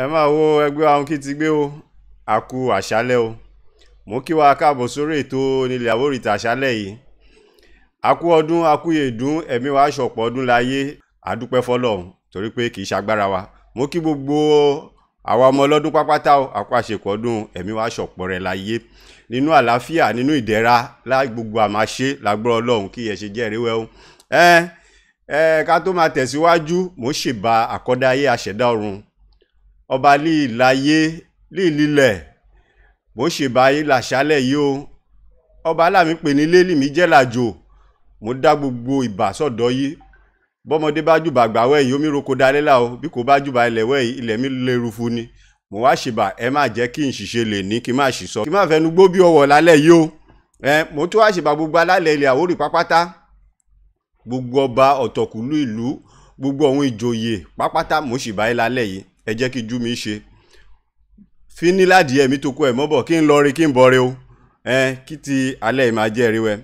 ẹ máa wo ẹgbẹ́ àwọn kí ti gbé o àkú àṣálẹ́ o mo kí wa káàbọ̀ sórí ètò nílẹ̀ Àwórì àṣálẹ́ yìí àkú ọdún àkú yèdún ẹ̀mí wa ṣọ̀pọ̀ ọdún láyé àdúpẹ́ fọlọ́run torí pé kì í ṣagbára wa mo kí gbogbo àwa ọmọ ọlọ́dún pápátá o àkú àṣekọ̀ ọdún ẹ̀mí wa ṣọ̀pọ̀ rẹ̀ láyé nínú àlàáfíà nínú ìdẹ̀ra láì gbogbo àmáṣe lágbọ́rọ̀ ọlọ́run kí ẹ ṣe jẹ́rìí wẹ́ o ká tó máa tẹ̀síwájú mo ṣèbà àkọ́dá ayé àṣẹ̀dá ọ̀run ọba líláyé lílilẹ̀ mo ṣèbà ayé làṣálẹ̀ yìí o ọba aláàmì pè ní lélì mi jẹ́ làjò mo dá gbogbo ìbà sọ̀dọ̀ yìí bọ́mọdé bá jùbà gbàwẹ̀ yìí omi roko dalẹ́ là o bí kò bá jùbà ilẹ̀ wẹ̀ yìí ilẹ̀ mi lè rufu ni mo wá ṣèbà ẹ má jẹ́ kí n ṣiṣẹ́ lè ní kí n má ṣì sọ kí n má fẹnu gbó bí ọwọ́ lálẹ́ yìí o mo tún wá ṣèbà gbogbo alálẹ̀ ilẹ̀ Àwórì pápátá gbogbo ọba ọ̀tọ̀kùlú ìlú gbogbo àwọn ìjòyè pápátá mo ṣèbà yìí lálẹ́ yìí ẹ jẹ́ kí jú mi ṣe fíní ládìí ẹ̀mí tó kó ẹ̀ mọ́bọ̀ kí n lọ rí kí n bọ̀ rí o kí ti alẹ́ yìí máa jẹ́ rí wẹ́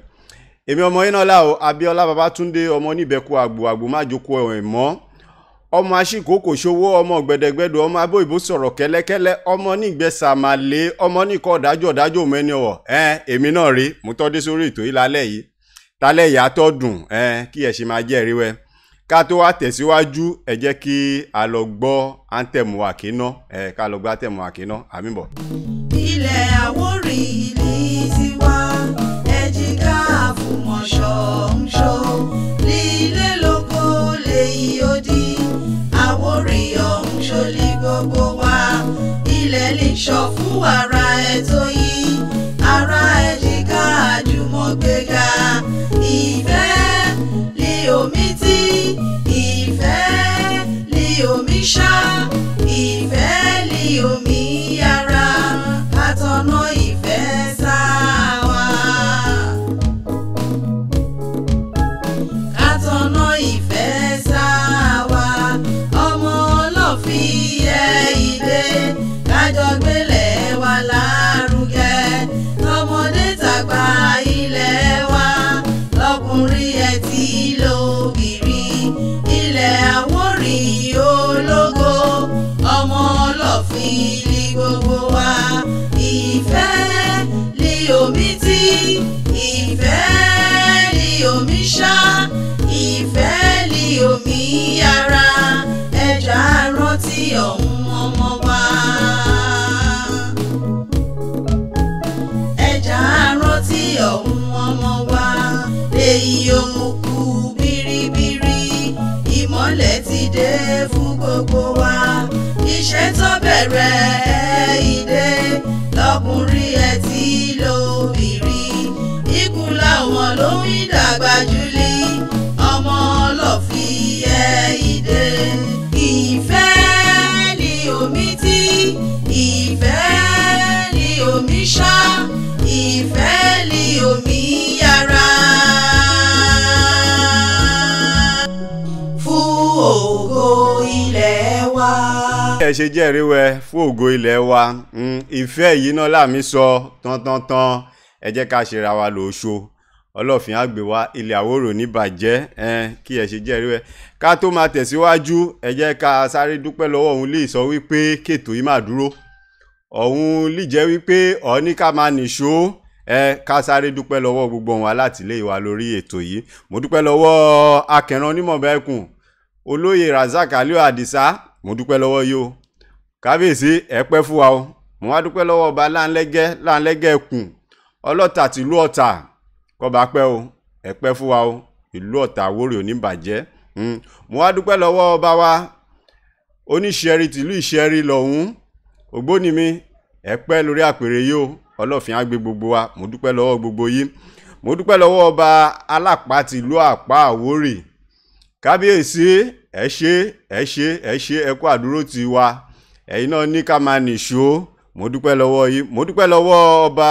èmi ọmọ yín náà lá o Abíọ́lá Babátúndé ọmọ níbẹ̀kú àgbò má jókòó ẹ̀ mọ́ ọmọ aṣíkò kò ṣòwò ọmọ gbẹdẹgbẹdọ ọmọ abóyìnbó sọ̀rọ̀ kẹ́lẹ́kẹ́lẹ́ ọmọ nígbẹ́sàmàlẹ́ ọmọ níkọ́ dájọ́ mẹ́ni ọ̀wọ̀ èmi náà rí mo tọ́ dé sórí ètò yìí lálẹ́ yìí tálẹ̀ yìí àtọ́dùn kí ẹ̀ ṣe máa jẹ́ rí wẹ́ ká tó wá tẹ̀síwájú ẹ jẹ́ kí a lọ gbọ́ áńtẹ̀mù àkíná ká lọ gbọ́ áńtẹ̀mù àkíná àmì bọ̀. ilẹ̀ Àwórì ìlú tiwa ẹ̀jìká àfùmọ̀ṣọ́ ń ṣó lílé lóko lèyí odi Àwórì ọ̀hún ṣolí gbogbo wa ilẹ̀ lè ṣọ́ fún wàrà ẹ̀tọ́ yìí ara ẹ̀jìká àjùmọ̀gbéga ìfẹ́ lé omi tí ìfẹ́ lé omi ṣá ìfẹ́ lé omi yára àtọ̀nà ìfẹ́ sáwà àtọ̀nà ìfẹ́ sáwà ọmọ ọlọ́fi ìdè kájọ gbélé wa lárugẹ tọmọdé tàgbà ilẹ̀ wa lọkùnrin ẹ̀ tí lóbìnrin ilẹ̀ Àwórì ológo ọmọ ọlọ́fin ní gbogbo wa ìfẹ́ ní omi tí ìfẹ́ ní omi ṣá ìfẹ́ ní omi yára ẹja rántí ọ̀hún ọmọ wa ẹja rántí ọ̀hún ọmọ wa èyí òkùnkùn biribiri ìmọ́lẹ̀ ti dé fún gbogbo wa iṣẹ́ tó bẹ̀rẹ̀ ìdè lọ́kùnrin ẹ̀ tí lóbìnrin ikú làwọn ló ń dàgbà jùlí ọmọ ọlọ́fi ẹ̀ ìdè ìfẹ́ ní omi tí ìfẹ́ ní omi ṣá ìfẹ́ ní omi yára fún ògo ilẹ̀ wa. ẹ ṣe jẹ́rìí wẹ fún ògo ilẹ̀ wa ìfẹ́ yìí náà láàmì sọ tán ẹ jẹ́ ká ṣera wa lóṣo ọlọ́fin àgbè wa ilẹ̀ Àwórì ní bàjẹ́ kí ẹ ṣe jẹ́rìí wẹ ká tó máa tẹ̀síwájú ẹ jẹ́ ká sáré dúpẹ́ lọ́wọ́ òun lè sọ wípé kètò yìí máa dúró òun lè jẹ́ wípé ọ̀ọ́ní ká máa nìṣó ká sáré dúpẹ́ lọ́wọ́ gbogbo wọn alátìlẹ́yìn wa lórí ètò yìí mo dúpẹ́ lọ́wọ́ akẹran onímọ̀bẹ́kùn olóyè Razak Aliu Adisa mo dúpẹ́ lọ́wọ́ yìí o kábíyèsí ẹ pẹ́ fún wa o mo wá dúpẹ́ lọ́wọ́ ọba láńlẹ́gẹ́ ẹkùn ọlọ́ta tìlú Ọ̀tà kọba pẹ́ o ẹ pẹ́ fún wa o ìlú Ọ̀tà Àwórì ò ní bàjẹ́ mo wá dúpẹ́ lọ́wọ́ ọba wa oníṣẹ́rí tìlú Ìṣẹ́rí lọ́hún ògbóni mi ẹ pẹ́ lórí àpèrè yìí o ọlọ́fin á gbé gbogbo wa mo dúpẹ́ lọ́wọ́ gbogbo yìí mo dúpẹ́ lọ́wọ́ ọba Alápá tìlú Àpá Àwórì kábíyèsí ẹ ṣé ẹ kú àdúró ti wa ẹ̀yin náà ní ká máa nìṣó mo dúpẹ́ lọ́wọ́ yìí mo dúpẹ́ lọ́wọ́ ọba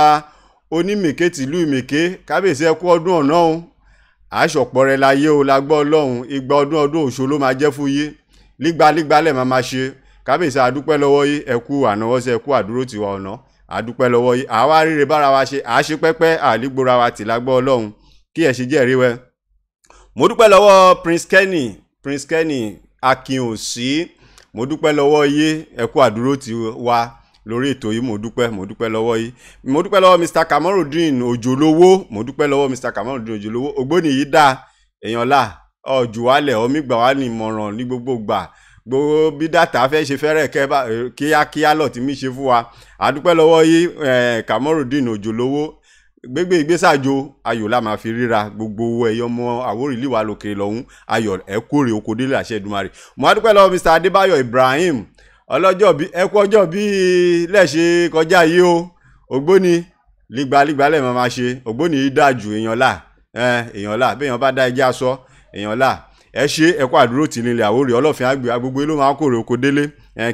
Onímèké tìlú Ìmèké kábíyèsí ẹ kú ọdún ọ̀nà o àṣọpọ̀ rẹ̀ láyé o lágbọ́ Ọlọ́run igba ọdún òṣò ló máa jẹ́ fún yín lígbà lẹ̀ máa ṣe kábíyèsí àdúpẹ́ lọ́wọ́ yìí ẹ kú ànáwọ́sẹ́ ẹ kú àdúró tiwa ọ̀nà àdúpẹ́ lọ́wọ́ yìí àwa ríre bára wa ṣe àṣe pẹ́pẹ́ àlígbóra wa tì lágbọ́ Ọlọ́run kí ẹ ṣe jẹ́rìí wẹ́ mo dúpẹ́ lọ́wọ́ Prince Kenny Akin Òsì mo dúpẹ́ lọ́wọ́ yín ẹ kú àdúró ti wa lórí ètò yìí mo dúpẹ́ lọ́wọ́ yìí mo dúpẹ́ lọ́wọ́ Mr. Kamorudeen Òjòlówó mo dúpẹ́ lọ́wọ́ Mr. Kamorudeen Òjòlówó ògbóni yìí dá èèyàn là ọjù wálẹ̀ ọmí gbà wá ní ìmọ̀ràn ní gbogbo gbà gbogbo bí dátà fẹ́ ṣe fẹ́rẹ̀ kíákíá lọ tí mi ṣe fún wa àdúpẹ́ lọ́wọ́ yìí Kamorudeen Òjòlówó gbégbé ìgbésàjò ayọ̀ la máa fi ríra gbogbo owó ẹ̀yọ́ ọmọ Àwórì líwà lókè lọ́hún ayọ̀ ẹ̀kúrè okòdélé àṣẹ Èdùmàrè mo adúpẹ́ lọ́wọ́ Mr. Adébáyọ̀ Ibrahim ọlọ́jọ́ bí ẹkú ọjọ́ bí lẹ́ṣẹ̀ kọjá yìí o ògbóni lígbàlígbà lẹ́ẹ̀ máa ṣe ògbóni yìí dájú èèyàn là bí èèyàn bá dá ẹjẹ́ aṣọ èèyàn là ẹ ṣe ẹkú àdúró tì nílẹ̀ Àwórì ọlọ́fin àgbẹ̀ agbègbè ló máa kórè okòdélé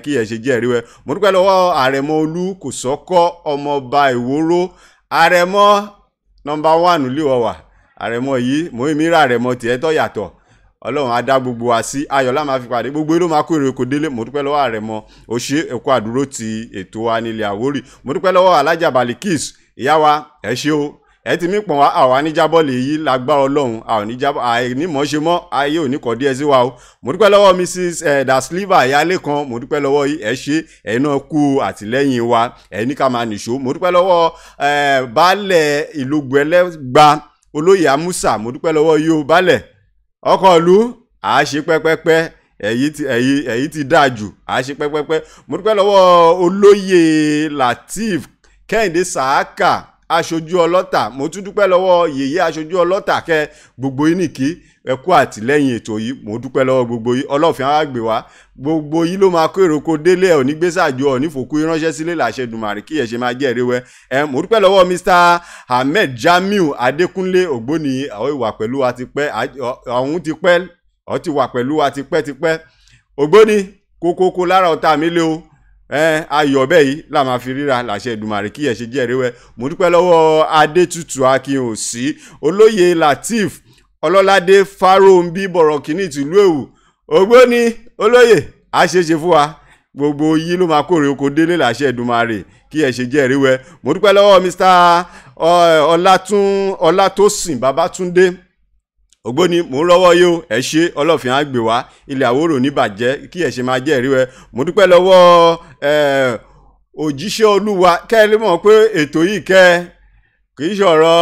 kí ẹ ṣe jẹ́ ẹ̀rí wẹ mo dúpẹ́ lọ́wọ́ àrẹ̀mọ olú kò sọ́kọ́ ọmọọba ìwóró àrẹ̀mọ nọmba 1 líwọ̀wà àrẹ̀mọ yìí mo ń mìíràn àrẹ̀mọ tiẹ̀ tọ́ yàtọ̀ ọlọ́run á dá gbogbo wa sí ayọ̀ la máa fi pàdé gbogbo ló máa kó èrè kò délé mo dúpẹ́ lọ́wọ́ àrẹ̀mọ ó ṣe ẹ̀kọ́ àdúró ti ètò wa nílẹ̀ Àwórì mo dúpẹ́ lọ́wọ́ alájà Balikis ìyá wa ẹ ṣé o ẹ ti mí pọ̀n wá àwa níjábọ̀ lè yí lágbára ọlọ́run àwọn níjábọ̀ àìnímọ̀ ṣe mọ́ ayé òní kọ́ díẹ̀ sí wa o mo dúpẹ́ lọ́wọ́ Mrs. Dasliva ìyálé kan mo dúpẹ́ lọ́wọ́ yìí ẹ ṣe ẹ̀yin náà kú àtìlẹ́yìn wa ẹ̀yin ní ká máa nìṣó mo dúpẹ́ lọ́wọ́ baálẹ̀ Ìlógbò Ẹlẹ́gbà olóyè Amusa mo dúpẹ́ lọ́wọ́ yìí o baálẹ̀ ọkọ̀ ìlú àṣe pẹ́pẹ́pẹ́ èyí ti dáa jù àṣe pẹ́pẹ́pẹ́ mo dúpẹ́ lọ́wọ́ olóyè Lateef Kẹ́hìndé Sàákà aṣojú ọlọ́tà mo tún dúpẹ́ lọ́wọ́ yèyé aṣojú ọlọ́tà kẹ́ gbogbo yín nìkí ẹ kú àtìlẹ́yìn ètò yìí mo dúpẹ́ lọ́wọ́ gbogbo yín ọlọ́fin á gbé wá gbogbo yín ló máa kó èrò kó délé ẹ̀ onígbésàjò onífòkú ránṣẹ́ sílé làṣẹ Èdùmàrè kí ẹ ṣe máa jẹ́ ẹ̀rẹ́wẹ́ mo dúpẹ́ lọ́wọ́ Mr. Ahmed Jamiu Adékúnlé ògbóni àwọn ìwà pẹ̀lú wa ti pẹ́ àwọn ti pẹ́ ọ ti wà pẹ̀lú wa tipẹ́ ògbóni kókókó lára ọ̀tá mi lé o ayọ̀ bẹ́ẹ̀ yìí la máa fi ríra làṣẹ Èdùmàrè kí ẹ ṣe jẹ́ ẹ̀rẹ́wẹ́ mo dúpẹ́ lọ́wọ́ Adétutù Akínòsí olóyè Lateef Ọlọ́ládé Fáróǹbí Bọ̀rọ̀kìnní tìlú Èwù ògbóni olóyè àṣeṣe fún wa gbogbo yìí ló máa kórè oko délé làṣẹ Èdùmàrè kí ẹ ṣe jẹ́ ẹ̀rẹ́wẹ́ mo dúpẹ́ lọ́wọ́ Mr. Ọlátòsìn Babátúndé ògbóni mò ń rọ́wọ́ yóò ẹ ṣe ọlọ́fin á gbé wá ilẹ̀ Àwórì ò ní bàjẹ́ kí ẹ ṣe máa jẹ́ ẹ̀rí wẹ mo dúpẹ́ lọ́wọ́ òjíṣẹ́ Olúwa kẹ́lẹ́ mọ̀ pé ètò yìí kì í ṣọ̀rọ̀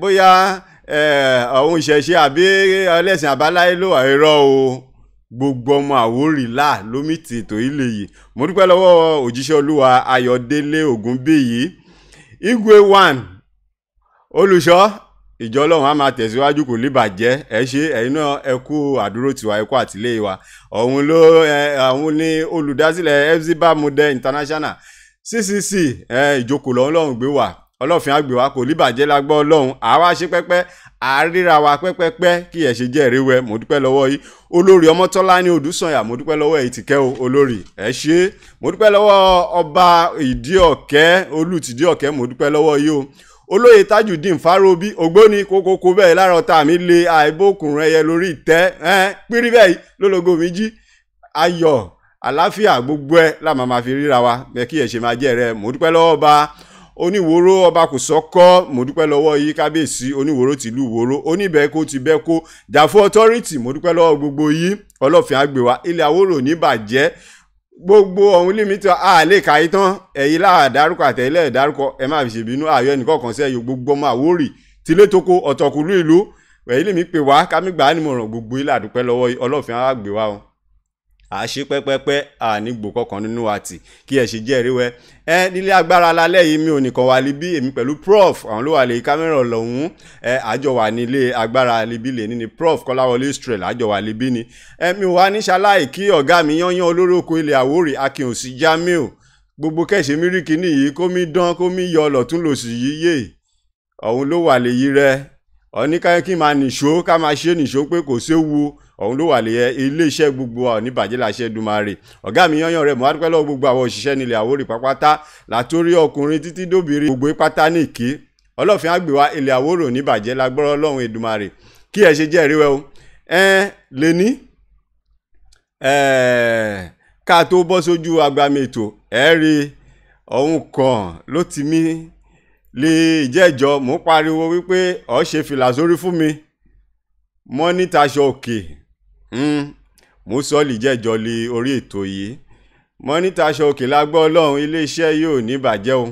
bóyá àwọn ìṣẹ̀ṣe àbí ẹlẹ́sìn àbáláyé ló wà irọ́ o gbogbo ọmọ Àwórì lómi ti ètò yìí lè yìí mo dúpẹ́ lọ́wọ́ òjíṣẹ́ Olúwa Ayọ̀délé Ògúnbíyì Igwe 1 olùṣọ́ ìjọ Ọlọ́run á máa tẹ̀síwájú kò lè bàjẹ́ ẹ ṣe ẹ̀yin náà ẹ kú àdúró tiwa ẹ kú àtìlẹ́yìn wa àwọn ní olùdásílẹ̀ FZBA Model International CCC ìjókòó Ọlọ́run gbé wà ọlọ́fin á gbé wa kò lè bàjẹ́ lágbọ́ Ọlọ́run àwa ṣe pẹ́pẹ́ àríra wa pẹ́pẹ́pẹ́ kí ẹ ṣe jẹ́ ẹ̀rẹ́wẹ́ mo dúpẹ́ lọ́wọ́ yìí olórí Ọmọ́tọ́láni Odùsànyà mo dúpẹ́ lọ́wọ́ ẹ̀ tìkẹ́ o olórí ẹ ṣe mo dúpẹ́ lọ́wọ́ ọba Ìdíọ̀kẹ́ Olùtìdíọ̀kẹ́ mo dúpẹ́ lọ́wọ́ yìí o olóyè Tajudeen Fáróbí ògbóni kókókó bẹ́ẹ̀ lára ọ̀tá mi lé àìbókùnrin ẹyẹ lórí ìtẹ́ pírí bẹ́ẹ̀ lólógo mi jí ayọ̀ àláfíà gbogbo ẹ̀ láàmà máa fi ríra wa bẹ́ẹ̀ kí ẹ̀ ṣe máa jẹ́ rẹ mo dúpẹ́ lọ́wọ́ ọba Oníwòró ọba Kòsọ́kọ́ mo dúpẹ́ lọ́wọ́ yìí kábíyèsí Oníwòró tìlú Ìwòró Oníbẹ̀ẹ́kó ti bẹ́ẹ̀kó Jàfó authority mo dúpẹ́ lọ́wọ́ gbogbo yìí ọlọ́fin á gbé wa ilẹ̀ Àwórì ò ní bàjẹ́ gbogbo ọ̀hún límítì àlè kàí tán ẹ̀yìn láàdárúkọ àtẹ̀lẹ́ ìdárúkọ ẹ má fi ṣèbínú ayọ̀ ẹnìkọ̀ọ̀kan sí ẹ̀yọ gbogbo ọmọ Àwórì tilé tóko ọ̀tọ̀kùlú ìlú ẹ̀yìn lèmi pè wá kámígbà nímọ̀ràn gbogbo ilé àdúpẹ́ lọ́wọ́ ọlọ́fin á gbé wa o àṣe pẹ́pẹ́pẹ́ ànígbò kọ̀ọ̀kan nínú àti kí ẹ ṣe jẹ́ ẹ̀ríwẹ́ nílé agbára lálẹ́ yìí mi ò nìkan wà líbí èmi pẹ̀lú prof àwọn ló wà lè kámẹ́rà lọ́hún àjọ wà nílé agbára líbí lè ní ni prof Kọ́láwọlé Israel àjọ wà líbí ni mi wà ní ṣaláì kí ọ̀gá mi yányán olórí oko ilẹ̀ Àwórì Akínòsí Jamiu gbogbo kẹ́sẹ̀ míríkì nìyí kó mi dán kó mi yọ lọ́tún lòsì yíyé ọ̀hún ló wà lè yí rẹ ọ̀níkàyẹ́ kí máa nìṣó ká máa ṣe nìṣó pé kò séwu ọ̀hún ló wà lè iléeṣẹ́ gbogbo wa ní bàjẹ́ làṣẹ Èdùmàrè ọ̀gá mi yányán rẹ̀ mo wá dúpẹ́ lọ́wọ́ gbogbo àwọn òṣìṣẹ́ nílẹ̀ Àwórì pápátá látòrí ọkùnrin títí dóbìnrin gbogbo pátá nìkí ọlọ́fin á gbé wa ilẹ̀ Àwórì ò ní bàjẹ́ lágbọ́rọ̀ Ọlọ́run Èdùmàrè kí ẹ ṣe jẹ́ ẹ̀ríwẹ́ o lè ní ká tó bọ́ sójú agbami ètò rí ọ̀hún kan ló ti mí lè ìjẹ́jọ́ mò ń pariwo wípé ọ̀ ṣe fìlà sórí fún mi mọ́ níta aṣọ òkè mo sọ́ọ̀lì jẹ́jọ́ lé orí ètò yìí mọ́nítà aṣọ òkè lágbọ́ ọlọ́run iléeṣẹ́ yóò ní bàjẹ́ o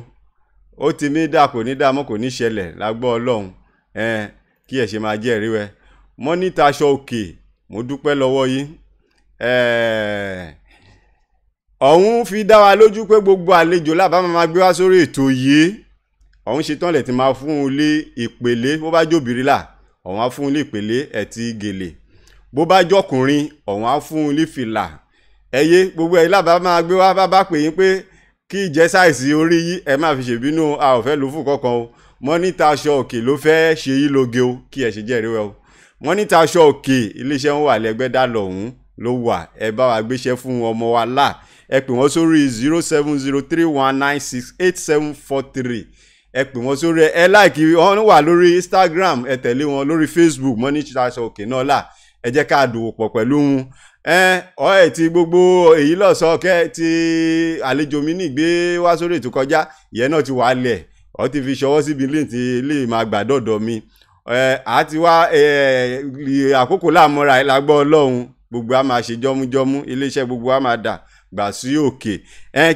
ó ti mí dà kò ní dà mọ́ kò ní ṣẹlẹ̀ lágbọ́ ọlọ́run kí ẹ̀ ṣe máa jẹ́ rí wẹ́ mọ́nítà aṣọ òkè mo dúpẹ́ lọ́wọ́ yín ọ̀hún fi dá wa lójú pé gbogbo àlejò lábá máa gbé wá sórí ètò yìí ọ̀hún ṣetán lẹ̀ ti máa fún un lé ìpele bó bá jóbìrí là ọ̀hún á fún un lé ìpele ẹ̀tì gèlè bó bá jọkùnrin ọ̀hún á fún un lé fìlà ẹyẹ gbogbo ẹ̀ lábá máa gbé wá bá pè yín pé kí ìjẹ́ sáìsì orí yí ẹ má fi ṣèbínú a ò fẹ́ lò fún kankan o mọ́nítà aṣọ òkè ló fẹ́ ṣe yí lóge o kí ẹ ṣe jẹ́rìí wẹ́ o mọ́nítà aṣọ òkè iléeṣẹ́ wọn wà lẹ́gbẹ́dá lọ́hún ló wà ẹ bá wa gbéṣẹ́ fún ọmọ wa là ẹ pè wọ́n sórí 07031968743 ẹ pè wọ́n sórí ẹ láìkí wọ́n wà lórí Instagram ẹ tẹ̀lé wọn lórí Facebook mọ́nítà aṣọ òkè náà là ẹ jẹ́ ká dòwò pọ̀ pẹ̀lú wọn ẹ̀ ti gbogbo èyí lọ́sọ̀ọ́kẹ́ ti àlejò mi nígbé wá sórí ètò kọjá ìyẹn náà ti wà lẹ̀ ọ ti fi ṣọwọ́ síbi lè ti lè máa gbà dọ̀dọ̀ mi àti wá àkókò láàmúra ẹ̀ lágbọ́ ọlọ́run gbogbo a máa ṣe jọmújọmú iléeṣẹ́ gbogbo a máa dà gbà sí òkè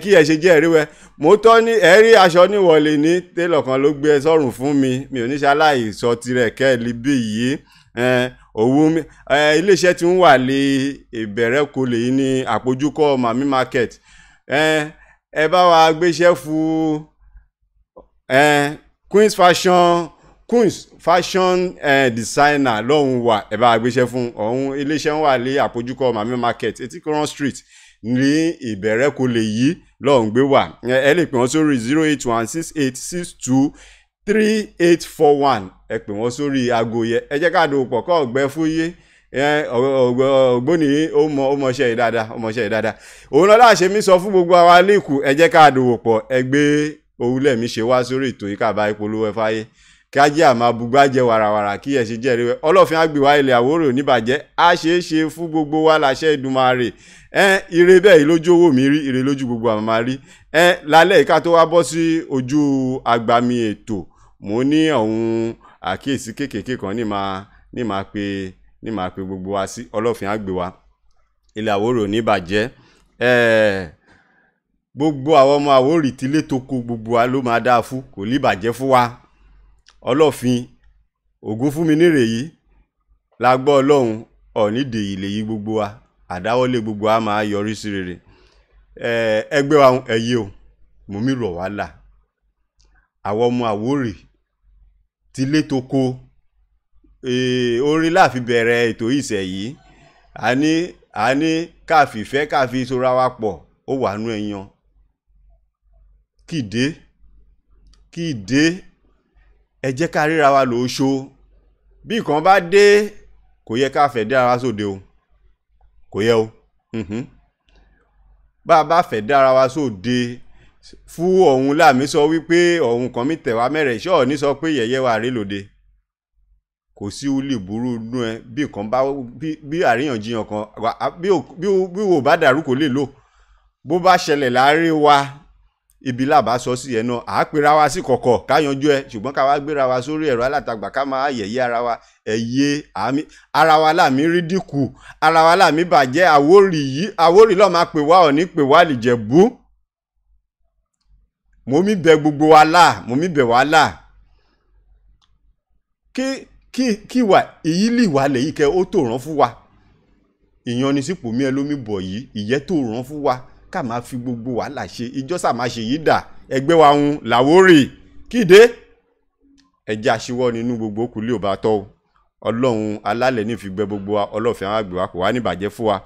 kí ẹ ṣe jẹ́ ẹ̀ríwẹ́ mo tọ́ ní ẹ̀rí aṣọ níwọ̀lé ní télọ̀ kan ló gbé sọ́rùn fún mi mi ò ní ṣe aláìsọ tirẹ̀ kẹ́ẹ̀lì bí yìí òwú iléeṣẹ́ tí ń wà lé ìbẹ̀rẹ̀ kò lè ní àpòjúkọ́ mami market ẹ bá wa gbéṣẹ́ fún Queens fashion designer lọ́hùn wà ẹ bá wa gbéṣẹ́ fún ọ̀hún iléeṣẹ́ ń wà lé àpòjúkọ́ mami market etikoran street ní ìbẹ̀rẹ̀ kò lè yí lọ́hùn gbé wà ẹ lè pè wọ́n sórí 08168623841 ẹ pè wọ́n sórí aago yẹ ẹ jẹ́ ká dòwò pọ̀ kọ́ ọ̀gbẹ́ fún yé ògbóni ó mọṣẹ́ yìí dáadáa òun lọ́la ṣe mí sọ fún gbogbo àwa lẹ́kù ẹ jẹ́ ká dòwò pọ̀ ẹ gbé òwúlẹ̀ mi ṣe wá sórí ètò yìí kábàá ìpolówó fáyé kí ajé àmà bugbájẹ wàràwàrà kí ẹ ṣe jẹ́rìí wẹ́ ọlọ́fin àgbèwá ilẹ̀ Àwórò níbàjẹ́ á ṣeé ṣe fún gbogbo wa láṣẹ Èdùmàrè ire bẹ́ẹ̀ lójú owó mi rí ire lójú gbogbo àmà rí lálẹ́ ìka tó wá bọ́ sí ojú agbami ètò mo ní ọ̀hún àkíyèsí kéékèèké kan ní máa pe gbogbo wa sí ọlọ́fin àgbèwá ilẹ̀ Àwórò níbàjẹ́ gbogbo àwọn ọmọ Àwórì tílé tó kó gbogbo wa ló máa dáa fún kò ní bàjẹ́ fún wa ọlọ́fin ògún fún mi nírè yìí lágbọ́ ọlọ́run ọ̀nídè ilé yìí gbogbo wa àdáwọ́lé gbogbo wa máa yọrí sí rere ẹgbẹ́ wa ẹ̀yẹ o mo mi rọ̀ wá là àwọn ọmọ Àwórì tílé tó kó orin láàfin bẹ̀rẹ̀ ètò ìṣẹ̀ yìí a ní káfífẹ́ káfí sora wa pọ̀ ó wà nú ẹ̀yàn kíde ẹ jẹ́ ká ríra wa lóṣó bí nǹkan bá dé kò yẹ ká fẹ̀ dára wa sóde o kò yẹ o bá a bá fẹ̀ dára wa sóde fún ọ̀hún láàmì sọ wípé ọ̀hún kan mi tẹ̀ wá mẹ́rẹ̀ ṣọ́ọ̀ ní sọ pé yẹ̀yẹ́ wa rí lóde kò sí ulì burú nú ẹ bí nǹkan bá bí àríyànjiyàn kan bí wò bá dàrú kò lè lò bó bá ṣẹlẹ̀ láàrin wa ibi làbá sọ sí ẹ náà àá pera wa sí kọ̀kọ̀ ká yanjú ẹ ṣùgbọ́n ká wá gbéra wa sórí ẹ̀rọ alátagbà ká máa yẹ̀yẹ́ ara wa ara wa láàmì rí dínkù ara wa láàmì bàjẹ́ Àwórì lọ́ọ́ máa pè wá Ọ̀ní pè wá l'Ìjẹ̀bú mo mi bẹ̀ gbogbo wa là mo mi bẹ̀ wá là kí wà èyí lè wà lẹ́yìn kẹ́ ó tó rán fún wa ìyanisípò mi ẹ lómi bọ̀ yìí ìyẹ́ tó rán fún wa ká máa fi gbogbo wàhálà ṣe ìjọsà máa ṣe yìí dà ẹgbẹ́ wa ń l'Àwórì kíde ẹjẹ́ aṣíwọ́ nínú gbogbo òkúlé ò bá tọ́ o ọlọ́run alálẹ̀ ní fi gbẹ gbogbo wa ọlọ́fin àwọn àgbẹ̀ wa kò wá níbàjẹ́ fún wa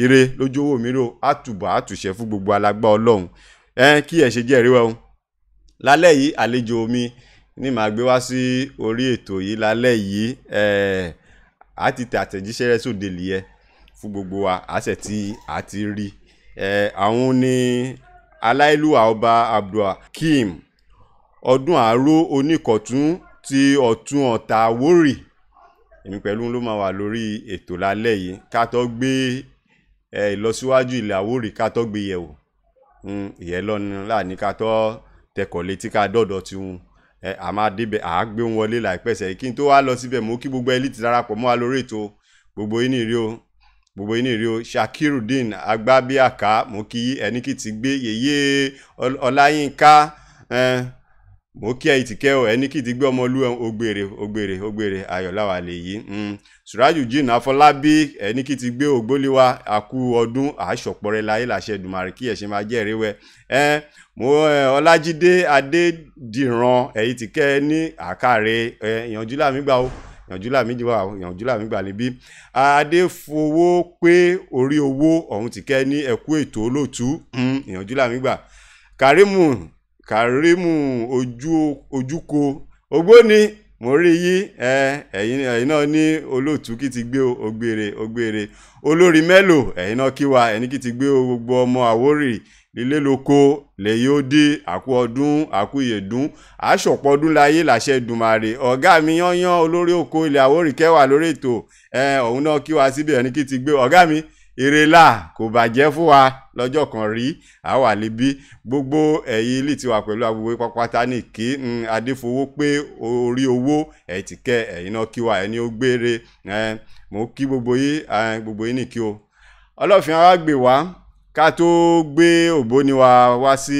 ire lójú owó mi rò àtùbọ̀ àtùṣẹ́ fún gbogbo alágbá ọlọ́run kí ẹ ṣe jẹ́ ìríwá o lálẹ́ yìí àlejò mi ní màá gbé wá sí orí ètò yìí lálẹ́ yìí àti tẹ àtẹ̀jíṣẹ́ rẹ̀ sóde lìyẹ fún gbogbo wa àṣẹ tí a ti rí àwọn ní aláìlúwà ọba Abdulhakeem ọdún àárò oníkọ̀tún ti ọ̀tún ọ̀tà Àwórì èmi pẹ̀lú ló máa wà lórí ètò lálẹ́ yìí ká tó gbé ìlọsíwájú ilẹ̀ Àwórì ká tó gbé yẹ̀wò ìyẹn lọ́nà láàní ká tó tẹkọ̀ létí ká dọ̀dọ̀ tí wọn a máa débẹ̀ àá gbé wọn wọlé láìpẹ́ sẹ́yìn kí n tó wá lọ síbẹ̀ mo kí gbogbo ẹlí ti darapọ̀ mọ́ wa lórí ètò gbogbo yín nìrí o gbogbo yín rí o Shakirudeen Agbábíàká mo kí ẹni kì ti gbé yèyé Ọláyínká mo kí ẹ̀yin tìkẹ́ o ẹni kì ti gbé ọmọlú ògbèrè ayọ̀láwà lè yí Surajudeen Afọlábí ẹni kì ti gbé ògbóliwa àkú ọdún àṣọpọ̀rẹ́ láyé làṣẹ Èdùmàrè kí ẹ̀ṣẹ̀ máa jẹ́ ìrẹ́wẹ́ mo Ọlájídé Adédìran ẹ̀yin tìkẹ́ ní àkàrẹ ìyànjú làmí gbà o ìyànjú làmí gbà níbí Adéfowó pé orí owó ọ̀hún tìkẹ́ ní ẹ̀kú ètò olóòtú ìyànjú làmí gbà Kàrímù ojúko ògbóni mo rí yí ẹ̀yin náà ní olóòtú kí ti gbé ògbèrè olórí mélòó ẹ̀yin náà kí wa ẹni kí ti gbé gbogbo ọmọ Àwórì lílé lóko lẹ́yìn ó dé àkú ọdún àkú ìyèdún àṣọpọ̀ ọdún láyé làṣẹ Èdùmàrè ọ̀gá mi yányán olórí oko ilẹ̀ Àwórì kẹwàá lórí ètò ọ̀hún náà kí wa síbẹ̀ ẹni kí ti gbé ọ̀gá mi ìrẹ̀lá kò bàjẹ́ fún wa lọ́jọ́ kan rí àwa níbí gbogbo ẹ̀yin ilé tiwa pẹ̀lú agbègbè pápátá ní kí Adéfowó pé orí owó ẹ̀tìkẹ́ ẹ̀yin náà kí wa ẹni ó gbére mo kí gbogbo yín ní kí o ọlọ́fin ara gbé wá ká tó gbé ògbóni wa wá sí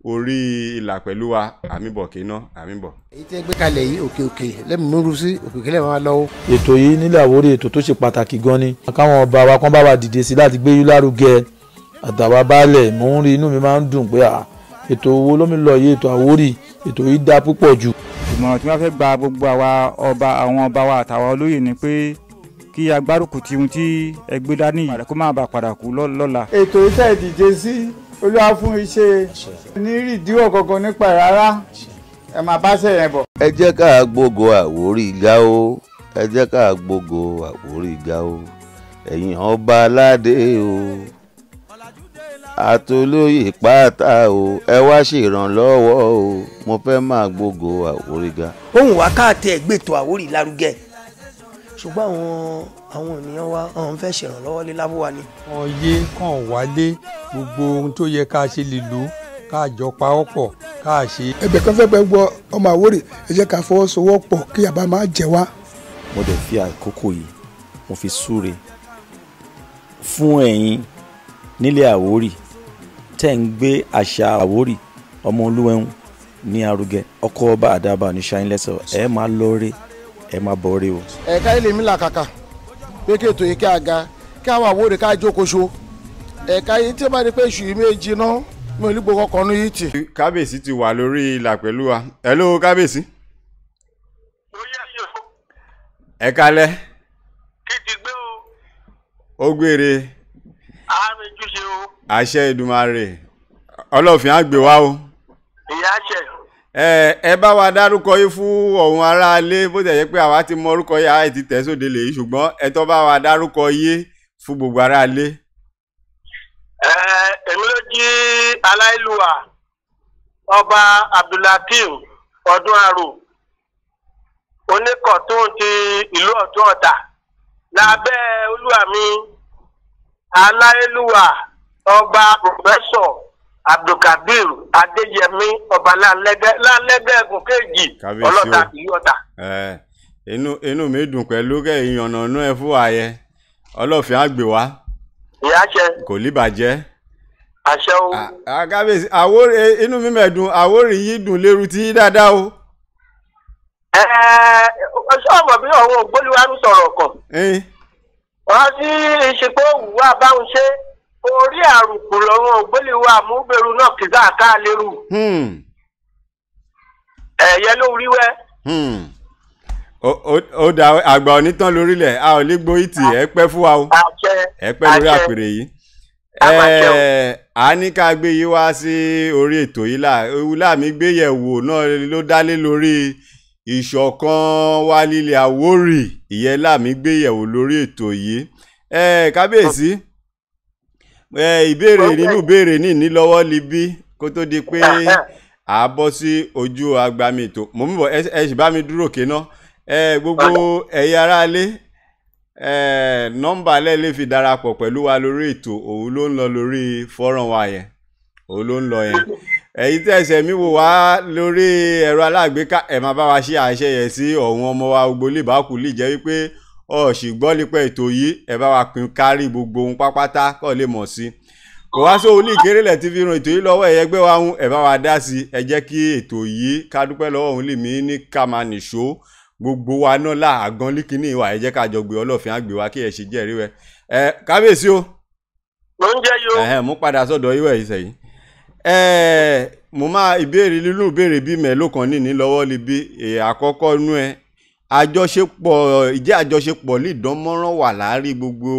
orí ìlà pẹ̀lú wa àmìbọ̀ kéná àmìbọ̀. èyí tí ẹ gbé kalẹ̀ yìí òkè lẹ́mìí múru sí òkè kílẹ̀ máa lọ́wọ́. ètò yìí nílẹ̀ Àwórì ètò tó ṣe pàtàkì gan ni káwọn ọba wa kán bá wa dìde sí láti gbé yín lárugẹ àtàwà baálẹ̀ mò ń rí inú mi máa ń dùn pé ètò owó lómi lọ yìí ètò Àwórì ètò yìí dá púpọ̀ jù. ìmọ̀ràn tí wọ́n fẹ́ gba gbogbo àwọn ọba wa àtàwọn olóyè ni pé kí agbárùkù tí ohun tí ẹgbẹ́ dání yìí kó má bàa padà kú lọ́la. ètò iṣẹ́ ìdíje sí Olúwa fún iṣẹ́ ní rí ìdíwọ̀ kankan nípa rárá ẹ máa bá ṣe yẹn bọ̀. ẹ jẹ́ ká gbógo Àwórì ga o ẹ jẹ́ ká gbógo Àwórì ga o ẹ̀yin ọba aládé o àtolóyè pátá o ẹ wá ṣèrànlọ́wọ́ o mo fẹ́ máa gbógo Àwórì ga. ohun wa káàtì ẹgbẹ́tọ̀ Àwórì lárugẹ ṣùgbọ́n àwọn ènìyàn wa àwọn fẹ́ ṣèrànlọ́wọ́ lé lábúwa ni. wọ́n yé kàn wálé gbogbo ohun tó yẹ ká ṣe lè lò ká jọ pa ọ́ pọ̀ ká ṣe. ẹgbẹ́ kan fẹ́ gbẹ́ gbọ́ ọmọ Àwórì ẹ jẹ́ ká fọwọ́sowọ́pọ̀ kí àbá máa jẹ wá. mo dẹ̀ fi àkókò yìí mo fi súre fún ẹ̀yin nílẹ̀ Àwórì tẹ́ ń gbé àṣà Àwórì ọmọ Olúwẹ̀hún ní arugẹ ọkọ ọba àdàbà ní ṣáyín lẹ́sọ̀ ẹ máa lọ́ọ́rẹ́ ẹ máa bọ̀ọ́rẹ́ o. ẹ̀ka ilé mi là kàkà pé kí ètò yìí kí a ga kí àwọn Àwórì ká jókòó ẹ̀ka yìí tí ó bá di pé ìṣù yìí méjì náà mi ò ní gbogbo ọkàn ní yìí tì. kábíyèsí ti wà lórí ìlà pẹ̀lú wa hello kábíyèsí. ẹ kalẹ̀. kí ti gbé o. ó gbére. àmì júṣe o. àṣẹ Èdùmàrè ọlọ́fin á gbé wá o. ìyá àṣẹ. ẹ bá wa dárúkọ yín fún ọ̀hún aráalé bó tẹ̀ yẹ pé àwa ti mọ orúkọ yín àá ti tẹ̀ sóde lè yí ṣùgbọ́n ẹ tó bá wa dárúkọ yín fún gbogbo aráalé. èmi ló jí aláìlúwà ọba Abdulhakeem Ọdúnarò oníkọ̀tún ti ìlú Ọ̀tún Ọ̀tà lábẹ́ olúwa mi aláìlúwà ọba pòfẹ́sọ̀ Abdulkabir Adéyẹmí ọba lálẹ́gẹ́ ẹ̀gùn kejì ọlọ́ta ìlú Ọ̀tà. inú mi dùn pẹ̀lú kẹ́yìn ọ̀nà ẹ̀ fún ààyè ọlọ́fin á gbé wá. ìyá àṣẹ. kò ní bàjẹ́. àṣẹ o. kábíyèsí Àwórì inú mi mẹ̀dùn Àwórì yìí dùn lérú tí dáadáa o. ọmọ bí ọ̀hún ògbóliwa ń sọ̀rọ̀ kan. wọ́n sì ṣe pé òwúwà báwọn ṣe orí àrùkù lọ́wọ́ ògbóliwa àmúgbèrú náà kì í sáà ká lérú. ẹ̀yẹ ló rí wẹ́. ó dà àgbà onítàn lórílẹ̀ a ò lè gbóyìí tì ẹ pẹ́ fún wa o ẹ pẹ́ lórí àpèrè yìí. a ní ká gbé yí wá sí orí ètò yìí láàmì gbéyẹ̀wò náà ló dálé lórí ìṣọ̀kan wa lílẹ̀ Àwórì ìyẹn láàmì gbéyẹ̀wò lórí ètò yìí. kábíyèsí ìbéèrè nínú ìbéèrè ní lọ́wọ́ libí kó tó di pé a bọ́ sí ojú agbami ètò mo ń bọ̀ ẹ sì bá mi dúró kéná gbogbo ẹ̀yin aráalé nọ́mbà lẹ́lẹ́ fi darapọ̀ pẹ̀lú wa lórí ètò òun ló ń lọ lórí fọ́nrán wa yẹn òun ló ń lọ yẹn ẹ̀yin tẹ̀sẹ̀ mi wò wá lórí ẹ̀rọ alágbèéká ẹ̀ máa bá wa ṣe àṣẹ yẹn sí ọ̀hún ọmọ wa gbogbo lè bá kú lè jẹ́ wípé ọ̀sì gbọ́ nípa ètò yìí ẹ bá wa pín kárí gbogbo ohun pápátá kọ́ lè mọ̀ sí kò wá sóhun ní ìkérélẹ̀ tí fi ran ètò yìí lọ́wọ́ ẹ̀yẹ́gbẹ́ wa ń ẹ bá wa dá sí ẹ jẹ́ kí ètò yìí ká dúpẹ́ lọ́wọ́ òun lè mí ní ká máa nìṣó gbogbo wa náà láàgán líkìní ìwà ẹ jẹ́ ká jọ gbé ọlọ́fin àgbè wa kí ẹ ṣe jẹ́rìí rẹ kábíyèsí o. ló ń jẹ́ yó. mú padà sọ́dọ̀ ìwẹ̀ ìsẹ̀yìn mo máa ìbéèrè lílù ìbéèrè bíi mẹ́lò kan ní lọ́wọ́ libi àkọ́kọ́ inú ẹ àjọṣepọ̀ lè dánmọ́rán wà láàárín gbogbo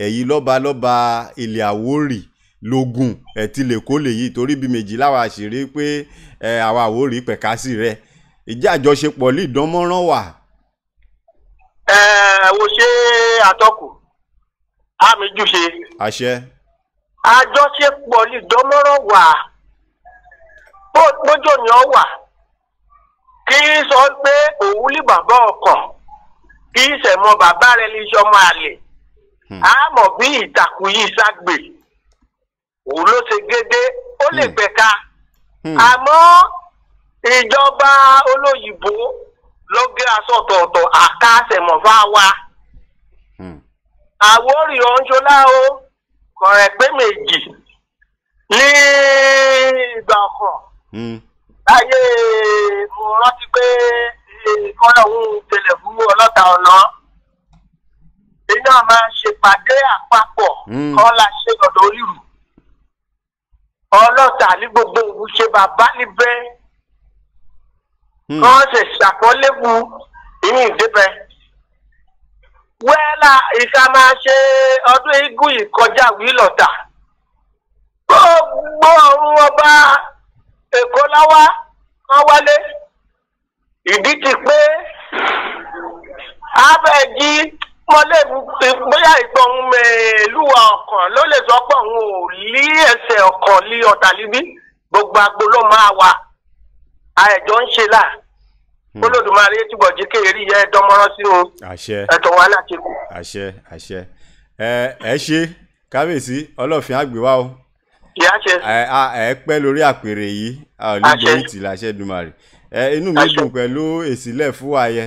ẹ̀yin lọ́balọ́ba ilẹ̀ Àwórì lógún ẹ̀tí lè kó lè yìí torí bí méjì láwa àṣírí pé àwa Àwórì pẹ̀kásì rẹ̀ ìjẹ́ àjọṣepọ̀ lè dánmọ́rán wà. wo ṣe àtọkù àmì jù ṣe. àṣẹ. àjọṣepọ̀ lè dánmọ́rán wà bójú ni ọ wà kì í sọ pé òun lè bàbá ọkàn kì í sẹ̀mọ́ bàbá rẹ̀ lè ṣọmọ àlè àmọ́ bí ìtàkùn yìí ságbè òun ló ṣe gédé ó lè gbẹ̀ka àmọ́ ìjọba olóyìnbó ló gé aṣọ ọ̀tọ̀ọ̀tọ̀ àkàṣẹ̀mọ̀ fáwa Àwórì ọ̀nṣọ́lá o kọ̀rẹ́ pé méjì ní ìgbà ọkàn láyé mo rántí pé kọ́nà òun tẹlẹ̀ fún ọlọ́ta ọ̀nà iná máa ṣèpàdé àpapọ̀ kọ́ la ṣe ọ̀dọ̀ olùrù ọlọ́ta ní gbogbo òun ṣe bàbá níbẹ̀ kọ́ ṣe ṣàpọ́nlébù inú ìdébẹ̀ wẹ́ẹ́lá ìka máa ṣe ọdún igun yìí kọjá wílọ̀tà gbogbo ọ̀run ọba Èkó láwá wọ́n wálé ìdí ti pé abẹ́jí mọ́lẹ́ bóyá ìtàn mẹ́lúwà ọkàn ló lè sọ pé òun ò lí ẹsẹ̀ ọkàn lí ọ̀tà líbí gbogbo agbo ló máa wà àìjọ ń ṣe là Olódùmarè túbọ̀ jí kéèrí yẹ dánmọ́rán sínú ẹ̀tọ́ wa láti kù. àṣẹ ẹ ṣe kábíyèsí ọlọ́fin àgbèwá o ẹ pẹ́ lórí àpèrè yìí a ò ní gbóyè tì láṣẹ Èdùmàrè inú mi dùn pẹ̀lú èsìlẹ̀ fún ayẹ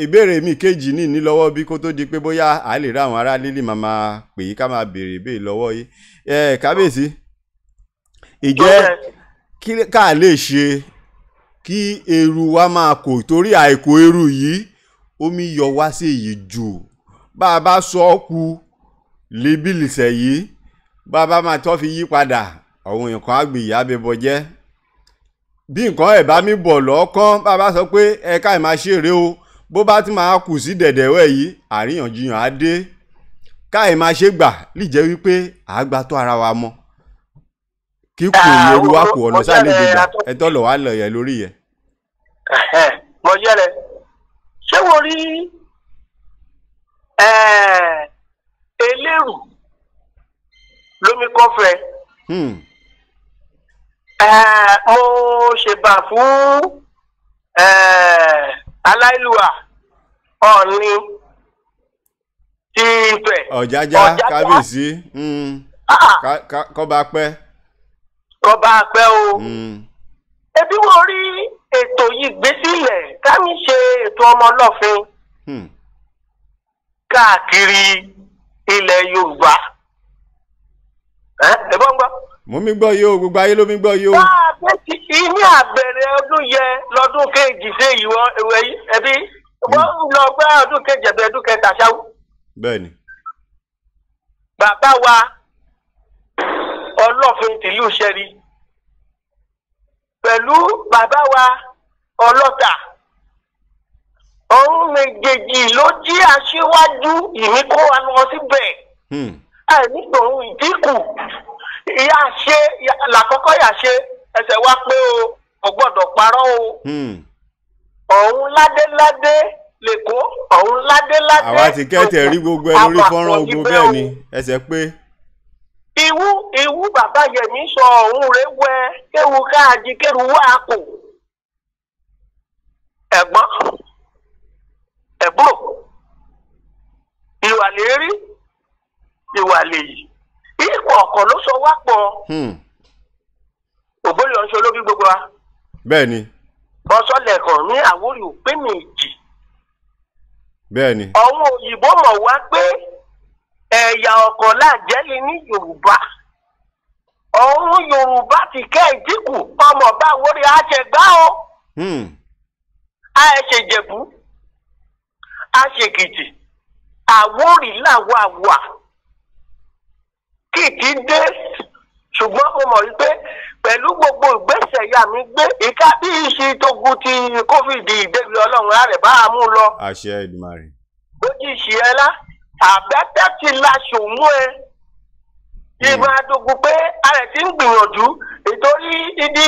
ìbéèrè mi kejì ní lọ́wọ́ bí kó tó di pé bóyá a lè rí àwọn ará lílì máa pè yí ká máa béèrè ìbéèrè lọ́wọ́ yìí kábíyèsí ìjẹ́ kí ká lè ṣe kí eru wa máa kò torí àìkò eru yìí omi yọ wá sí èyí jù bá a bá sọ ọ́ ku líbìlìsẹ̀ yìí bàbá máa tọ́ fi yí padà àwọn nǹkan àgbèyà abẹ́bọ jẹ́ bí nǹkan ẹ̀ bá mi bọ̀ lọ́kàn bàbá sọ pé ẹ̀ka ẹ̀ máa ṣeré o bó bá ti máa kù sí dẹ̀dẹ̀wẹ̀ yìí àríyànjiyàn á dé ká ẹ̀ máa ṣe gbà lìjẹ́ wípé àgbà tó ara wa mọ́ kíkù lórí wa kù ọ̀nà sáà lè gbà ẹ̀tọ́ lọ̀ wá lọ̀ yẹ lórí yẹ. mo yẹ rẹ ṣé wo rí eléèrú lómi kọfẹ mo ṣèbà fún aláìlúwà Ọọ̀ni ti Ifẹ̀ Ọ̀jájá kábíyèsí kọba pẹ́ o ebi wo rí ètò yìí gbé sílẹ̀ kámi ṣe ètò ọmọ ọlọ́fin káàkiri ilẹ̀ Yorùbá ẹ̀bọ́n gbọ́. mo mi gbọ́ yìí o gbogbo ayé ló mi gbọ́ yìí o. ní àbẹ̀rẹ̀ ọdún yẹ lọ́dún kejì sí ìwọ ẹbí wọ́n ń lọ gbé ọdún kejì ẹ̀bẹ̀ ọdún kẹta ṣáwó. bẹ́ẹ̀ni. bàbá wa Ọlọ́fin tìlú Ṣẹ́rí pẹ̀lú bàbá wa Ọlọ́ta òun méjèèjì ló jí aṣíwájú ìmíkó wa lọ síbẹ̀. nígbà òun ìdínkù ìyá ṣe làkọ́kọ́ yà ṣe ẹsẹ̀ wá pé o gbọ́dọ̀ parọ́ o ọ̀hún ládéládé lẹ́kọ́ ọ̀hún ládéládé. àwa ti kẹ́tẹ̀ rí gbogbo ẹ lórí fọ́nrán ogun bẹ́ẹ̀ ni ẹsẹ̀ pé. ìwú bàbá Yẹmí sọ ọ̀hún rẹ̀ wẹ kéwu káàdì kéru wá kò ẹ̀gbọ́n ẹ̀bùrò ìwà lérí ìwà lèyí ipò ọ̀kan ló sọ wá pọ̀ ògbólì ọ̀ṣọ́ ló bí gbogbo wa. bẹ́ẹ̀ ni. bọ́sọ̀lẹ̀ kan ní Àwórì òpé méjì bẹ́ẹ̀ni. àwọn òyìnbó mọ̀ wá pé ẹ̀yà ọ̀kan lájẹ́lì ní Yorùbá ọ̀hún Yorùbá ti kẹ́ ìdínkù ọmọ bá wọlé àṣẹgbá o àṣẹjẹ̀bú àṣèkìtì Àwórì làwọn àwà kìtì dé ṣùgbọ́n mo mọ̀ wípé pẹ̀lú gbogbo ìgbésẹ̀ ya mi gbé ìka bí ìṣe tógun ti COVID ìdẹ́bi Ọlọ́run ààrẹ bá a mú lọ. àṣẹ Èdùmàrè. lójú ìṣe ẹ lá àbẹ́tẹ́ ti la ṣòmú ẹ. ìgbà àdógún pé ààrẹ ti ń gbìyànjú nítorí ìdí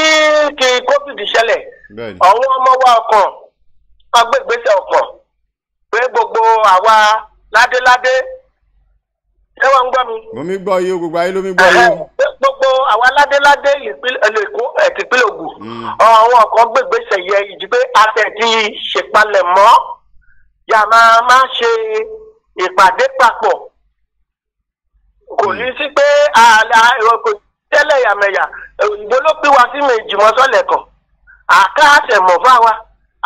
ti COVID ṣẹlẹ̀. àwọn ọmọ wa ọkàn wọn gbé ìgbésẹ̀ ọkàn pé gbogbo àwa ládéládé ṣé wọn ń gbọ́ mi. mo mi gbọ́ yìí gbogbo ayé ló mi gbọ́ yìí. gbogbo àwa ládéládé ìpínlẹ̀ ìpínlẹ̀ Ògùn àwọn ọkàn gbé ìgbésẹ̀ yẹ ìdí pé àtẹ̀tí ṣèpalẹ̀mọ́ yà máa ṣe ìpàdé papọ̀ kò ní sí pé kò tẹ́lẹ̀ yàmẹ̀yà òyìnbó ló pín wa sí méjì mọ́sọ́lẹ̀ kan àkáàtẹ̀mọ̀ fáwa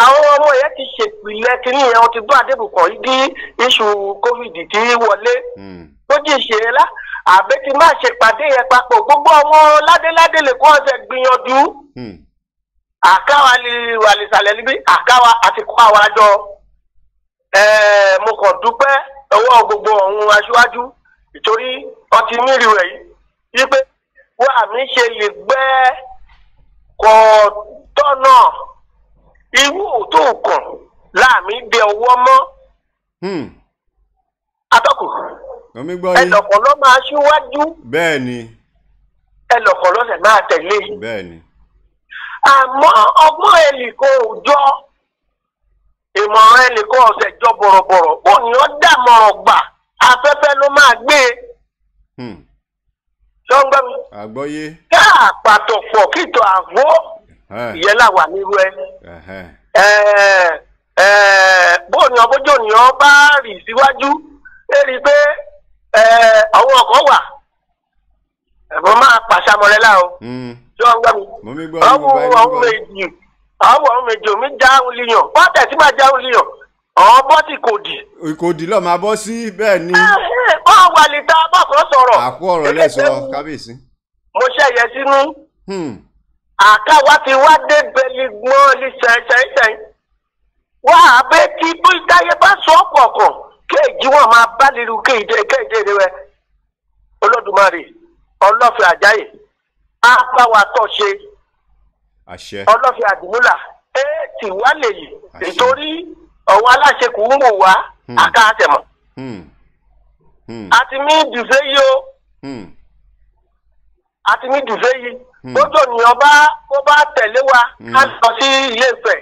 àwọn ọmọ yẹn ti ṣèpìlẹ̀ kínní yẹn wọ́n ti bọ́ Adébùkọ̀ yìí dí iṣu COVID tí wọlé lójú ìṣe lá àbẹ́ ti máa ṣèpàdé yẹn papọ̀ gbogbo àwọn ládéládé lè kó ọ̀sẹ̀ gbìyànjú àkáwa wà lè sàlẹ̀ níbí àkáwa àti kó àwa jọ mo kàn dúpẹ́ ọwọ́ gbogbo ọ̀hún aṣíwájú nítorí ọtí mírì rẹ̀ yìí pé wọ́n àmì ṣe lè gbẹ́ kọ́ tọ́nà irú òtó kàn láàmì dé ọwọ́ mọ́ atọ́kù ẹlọ́kàn ló máa ṣíwájú bẹ́ẹ̀ ni ẹlọ́kàn ló sì máa tẹ̀lé bẹ́ẹ̀ ni àmọ́ ọgbọ́n ẹnìkan ò jọ ìmọ̀ràn ẹnìkan ọ̀sẹ̀ jọ bọ̀rọ̀bọ̀rọ̀ ònìyàn dàmọ̀ràn gbà afẹ́fẹ́ ló máa gbé ṣọ́ngbọ́n mi. àgbọ́yé. ká àpàtọ̀ pọ̀ kíjọ àgbo ìyẹn làwà nírú ẹ. bóòní ọbójú ònìyàn bá rì síwájú ẹ rí i pé àwọn ọkọ̀ wà ẹ̀fọn máa pàṣàmọ̀rẹ́lá o ṣọ́ngbọ́n mi. àwọn méjì omi jáwé líyàn wọ́n tẹ̀sí máa jáwé líyàn àwọn bọ́tì kòdì. ìkòdì lọ́ọ́ máa bọ́ sí bẹ́ẹ̀ ni. wọ́n wà lè ta bọ́ọ̀kan sọ̀rọ̀. àkó ọ̀rọ̀ lẹ́sọ̀ kábíyèsí. mo ṣẹ̀yẹ sínú. àkáwá ti wá dé bẹ́ẹ̀lì gbọ́n ní sẹ́yìn. wá abẹ́ tí bó ìdáyé bá sọ ọ̀pọ̀ọ̀kan kéèjì wọn máa bá lílu kéèjì rẹ. Olódùmarè ọlọ́fẹ́ àjáyè á bá wa tọ́ ṣe. àṣẹ. ọlọ́fẹ́ àdìmúlà tí wá lè yìí nítorí ọ̀wọ́ aláṣẹ kò ń wò wá àkáàtẹ̀mọ̀. àti mí dùfẹ́ yìí o àti mí dùfẹ́ yìí bójú ènìyàn bá tẹ̀lé wa ká lọ sí Ilé Ifẹ̀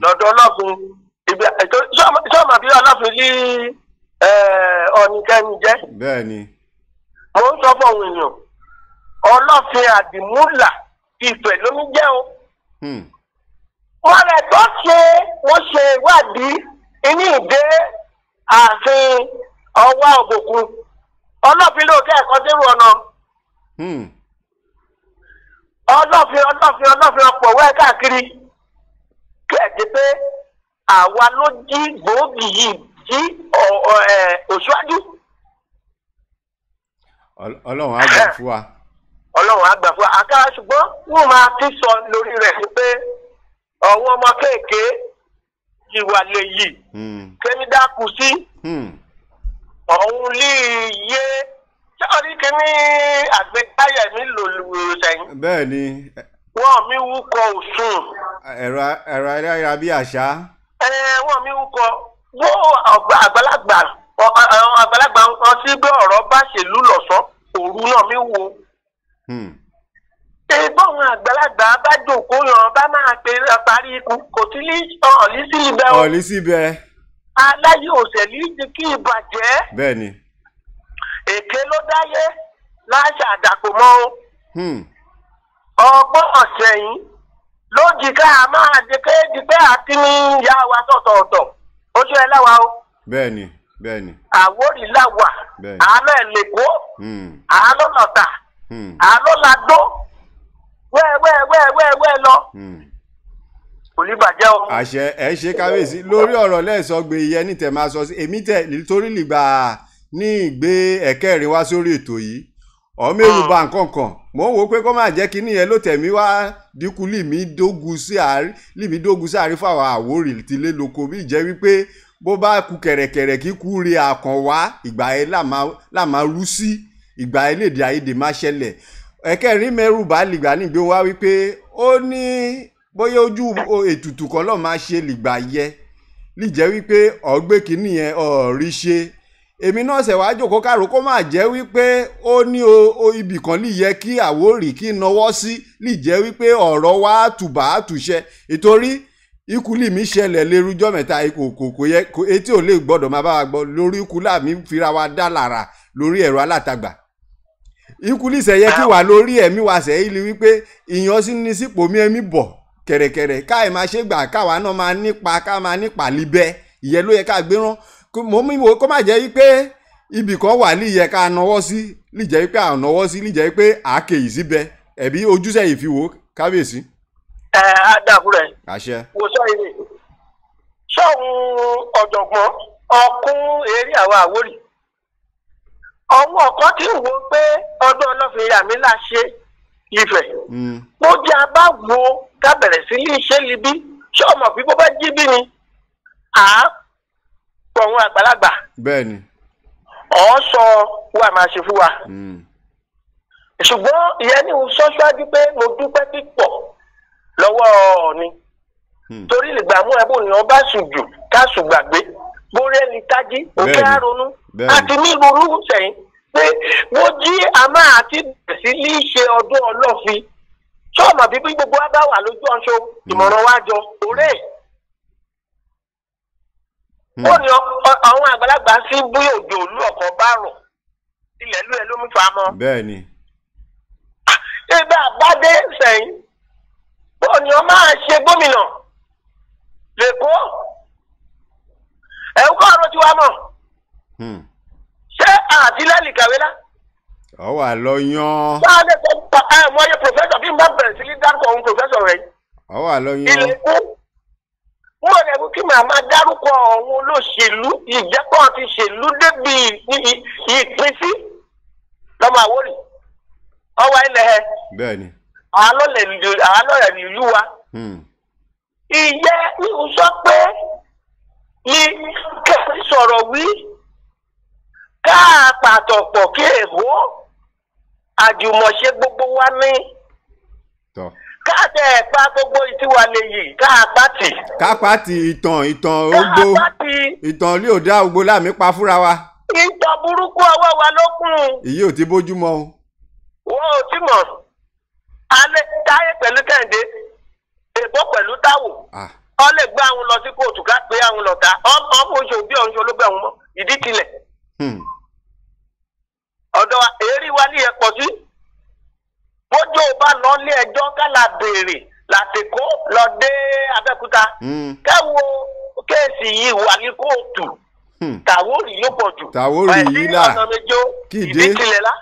lọ́dọ̀ Ọlọ́fin ibi sọ́ọ̀mà bí Ọlọ́fin ní ọ̀nìkẹ́ni jẹ́. bẹ́ẹ̀ni. mo ń sọ fún àwọn èèyàn Ọlọ́fin àdìmúlà Ifẹ̀ ló ń jẹ́ o. wọ́n rẹ̀ tó wọ́n ṣe ìwádìí inú ìdé ààfin ọwọ́ òbòkun Ọlọ́fin ló kẹ́ ẹ̀kọ́ dérò ọ̀nà ọlọ́fin ọ̀pọ̀ wẹ́ káàkiri kí ẹ̀ di pé àwa ló jí gbòógì yìí jí òṣùwájú. Ọlọ́run á gbà fún wa. Ọlọ́run á gbà fún wa àkàrà ṣùgbọ́n wọ́n máa ti sọ lórí rẹ̀ ni pé ọ̀wọ́n ọmọ kéèké ìwà lè yìí kémi dákú sí ọ̀hún lè yé sọ́ọ́rí kìíní àgbékáyẹ̀ mi lò sẹ́yìn. bẹ́ẹ̀ ni. wọ́n mi wúkọ òsùn. ẹ̀rọ ayára bí àṣá. wọ́n mi wúkọ wọ́n àgbàlagbà wọn sí bí ọ̀rọ̀ bá ṣèlú lọ́sọ̀ òru náà mi wo. bọ́ọ̀n àgbàlagbà bá jòkó yàn bá máa pe parí ikú kò sí ọ̀lí sí ibẹ̀ o. ọ̀lí sí ibẹ̀. aláyé òṣèlú ti kí ìbàjẹ́. bẹ́ẹ̀ ni. èké ló dáyé láṣà àdàpọ̀ mọ́ o. ọgbọ́n ọ̀sẹ̀ yìí ló jí ká a máa di pé àti ní ìyá wa sọ̀tọ̀ọ̀tọ̀ oṣù ẹ̀ láwa o. bẹ́ẹ̀ ni bẹ́ẹ̀ ni. Àwórì láwà àálọ́ ẹ̀lẹ́kọ́ àálọ́ lọ́tà àálọ́ ladó wẹ́ẹ̀wẹ́ẹ̀wẹ́ẹ̀wẹ́ lọ. kò kò ní bàjẹ́ o. àṣẹ ẹ ṣe kábíyèsí lórí ọ̀rọ̀ lẹ́ẹ̀sọ́gbé iye ní tẹ̀ máa sọ sí èmi tẹ̀ torí lìgbà ní ìgbé ẹ̀kẹ́rin wá sórí ètò yìí ọmọ èrùbá nǹkan kan mò ń wo pé kó má jẹ́ kí nìyẹn ló tẹ̀mí wá dínkù lìmí dógun sí àárín fáwọn Àwórì tilé lóko bí ìjẹ́ wípé bó bá ku kẹ̀rẹ̀kẹ̀rẹ̀ kí kú rí akàn wá ìgbà yẹn láàmà rú sí ìgbà yẹn lédè àìyedè má ṣẹlẹ̀ ẹ̀kẹ́rin mẹ́rùbá lìgbà nígbé wá wípé ó ní bóyá ojú ètùtù kan lọ́ọ́ máa ṣe lìgbà yẹ lìjẹ́ wípé ọ̀gbẹ́ kìíní yẹn ọ̀rí ṣe èmi náà ṣẹ̀ wá jókòó kárò kó má jẹ́ wípé ó ní ibì kan lè yẹ kí Àwórì kí nawọ́ sí lìjẹ́ wípé ọ̀rọ̀ wa tùbà àtúnṣe ìtorí ikú lì mí ṣẹlẹ̀ lérújọ́ mẹ́ta kò yẹ etí ò lè gbọ́dọ̀ máa bá wa gbọ́ lórí ikú làmí fira wa dá lára lórí ẹ̀rọ alátagbà ikú lì sẹ́yẹ kí wà lórí ẹ̀mí wa sẹ́yìn lè wípé ìyàn sí ní sípò mi ẹ̀mí bọ̀ kẹ̀rẹ̀kẹ̀rẹ̀ káì máa ṣe gbà káwa náà máa nípa líbẹ́ ìyẹn ló yẹ ká gbé rán mo mí wo kó má jẹ́ wípé ibì kan wà lè yẹ ká nawọ́ sí lè jẹ́ wípé à nawọ́ sí lè jẹ́ wípé àáké yìí síbẹ̀ ẹ̀bí ojúṣe yìí fi wò kábíyèsí. á dàbúrẹ̀. àṣẹ. wo sọ ilé sọ́hun ọ̀jọ̀gbọ́n ọkùn eré àwọn Àwórì ọwọ́ ọ̀kan tí ń wo pé ọdún ọlọ́fin yàmí là ṣe Ifẹ̀ mo jẹ́ abá wo ká bẹ̀rẹ̀ sí ní ṣe libi ṣé ọmọ bí bó bá jí bí ni pọ̀hún àgbàlagbà. bẹ́ẹ̀ni. ọ̀ sọ wa máa ṣe fún wa. ṣùgbọ́n ìyẹn ní sọ ṣáájú pé mo dúpẹ́ pípọ̀ lọ́wọ́ Ọọ̀ni. torí ìgbà mú ẹbùn ni wọ́n bá sùn jù ká sùn gbàgbé bórí ẹni tájí òkè àrònú àti nílùú sẹ́yìn pé wọ́n jí àmà àti bẹ̀rẹ̀ sí ní ṣe ọdún ọlọ́fin ṣé ọmọ bíbí gbogbo wa bá wà lójú ọ̀ṣọ́ ìmọ̀ràn wa jọ òré. ó ní àwọn àgbàlagbà sí bí òjò olú ọkọ̀ bá rọ̀ ilẹ̀ lú ẹ ló mú fa mọ́. bẹ́ẹ̀ni. ibà àbádé sẹ́yìn ó ní ọ máa ṣe gómìnà lẹ́kọ́ ẹ̀ ń kọ́ ọ̀rọ̀ tí wàá mọ̀ ṣé àtìlẹ́lì kàwé lá. ọ wà lọ yan. bá a lè sọ mo yẹ pòfẹ́sọ̀ bí n bá bẹ̀rẹ̀ sí ní dárúkọ ohun pòfẹ́sọ̀ rẹ̀. ọ wà lọ yan. ilé ikú mo rẹ̀ kí màmá dárúkọ ọ̀hún olóṣèlú ìjẹ́pọ̀ ti ṣèlú débi ìpínsí lọ́mọ Àwórì ọwọ́ ilẹ̀ ẹ̀. bẹ́ẹ̀ni. àálọ̀rẹ̀ ìlú wa. ìyẹ́ ìhùn sọ pé ní kẹ́kẹ́ sọ̀rọ̀ wí ká pàtọ̀pọ̀ kí èhó àjùmọ̀ṣe gbogbo wa ní. ká tẹ̀ ẹ̀ pa gbogbo ìtiwà lè yìí ká pàtì. ká pàtì ìtàn ogbó ìtàn ilé òdà ogbó láàmì pa fúnra wa. ìtàn burúkú ọwọ́ wa ló kún. ìyí ò ti bójúmọ́ o. wọ́n ò tí mọ̀ alẹ́ táyé pẹ̀lú Kẹ́hìndé èbó pẹ̀lú Táwò ọ lè gbé àwọn lọ sí kóòtù ká pé àwọn lọ ta ọmọ oṣù bí ọ̀hún ṣe olóògbé àwọn mọ́ ìdí tilẹ̀. ọ̀dọ̀ èrí wa ní ẹ̀pọ̀ sí bójú bá lọ lé ẹjọ́ kálá béèrè làtẹ̀kọ́ lọ dé Abẹ́òkúta káwo kéèsì yìí wà ní kóòtù Tàwórì ló pọ̀ jù Tàwórì yìí là ìdí tilẹ̀ lá.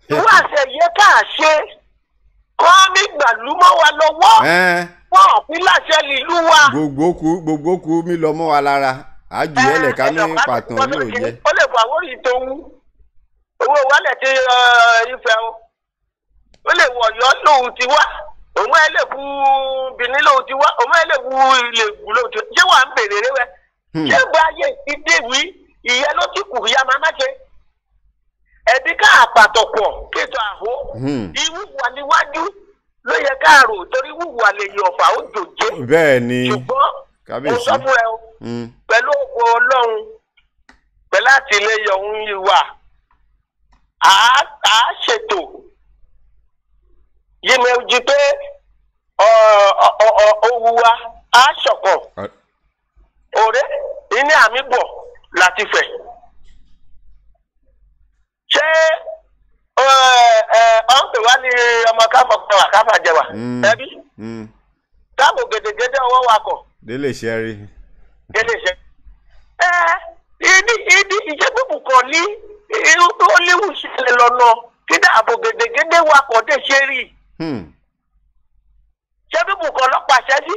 wọ́n àṣẹ yẹ ká ṣe wọ́n ní gbàlúmọ́ wa lọ́wọ́ wọ́n ò fi láṣẹ lílú wa. gbogbo kú mi lọ mọ́ wa lára àjù ẹlẹ̀ ká ní pàtàn ní òye. ó lè fọ Àwórì tó wú owó wálẹ̀ tí Ifẹ̀ o ó lè wọ̀ yọ́ lòun ti wá òun ẹ̀ lè bu Benin lòun ti wá òun ẹ̀ lè bu ilé ìgbù lòun ti wá ṣé wàá ń bèrè rẹ wẹ ṣé gba ayé ti déwì ìyẹn ló ti kù ya máa má ṣe ẹbí ká àpàtọ̀pọ̀ kéètò àhó ìwúwà níwájú ló yẹ káàrò torí wúwà lè yọ ọ̀fà ó jòjé. bẹ́ẹ̀ ni ṣùgbọ́n mo sọ fún ẹ o pẹ̀lú ògo Ọlọ́run pẹ̀lú àtìlẹyìn ọ̀hún ìwà à ṣètò yìí mi jí pé owó wa á ṣọ̀kan òré ìní àmì bọ̀ láti fẹ̀. ṣé ọ̀n pè wá ní ọmọ káfà jẹwà ẹbí káàbò gèdègèdè ọwọ́ wa kọ̀. délé ṣe rí. délé ṣe. ìdí ìṣẹ́gbùbù kan ní ó léwu ṣẹlẹ̀ lọ́nà kí dáàbò gèdègèdè wa kọ̀ dé ṣe rí. ṣé bíbù kan lọ pàṣẹ sí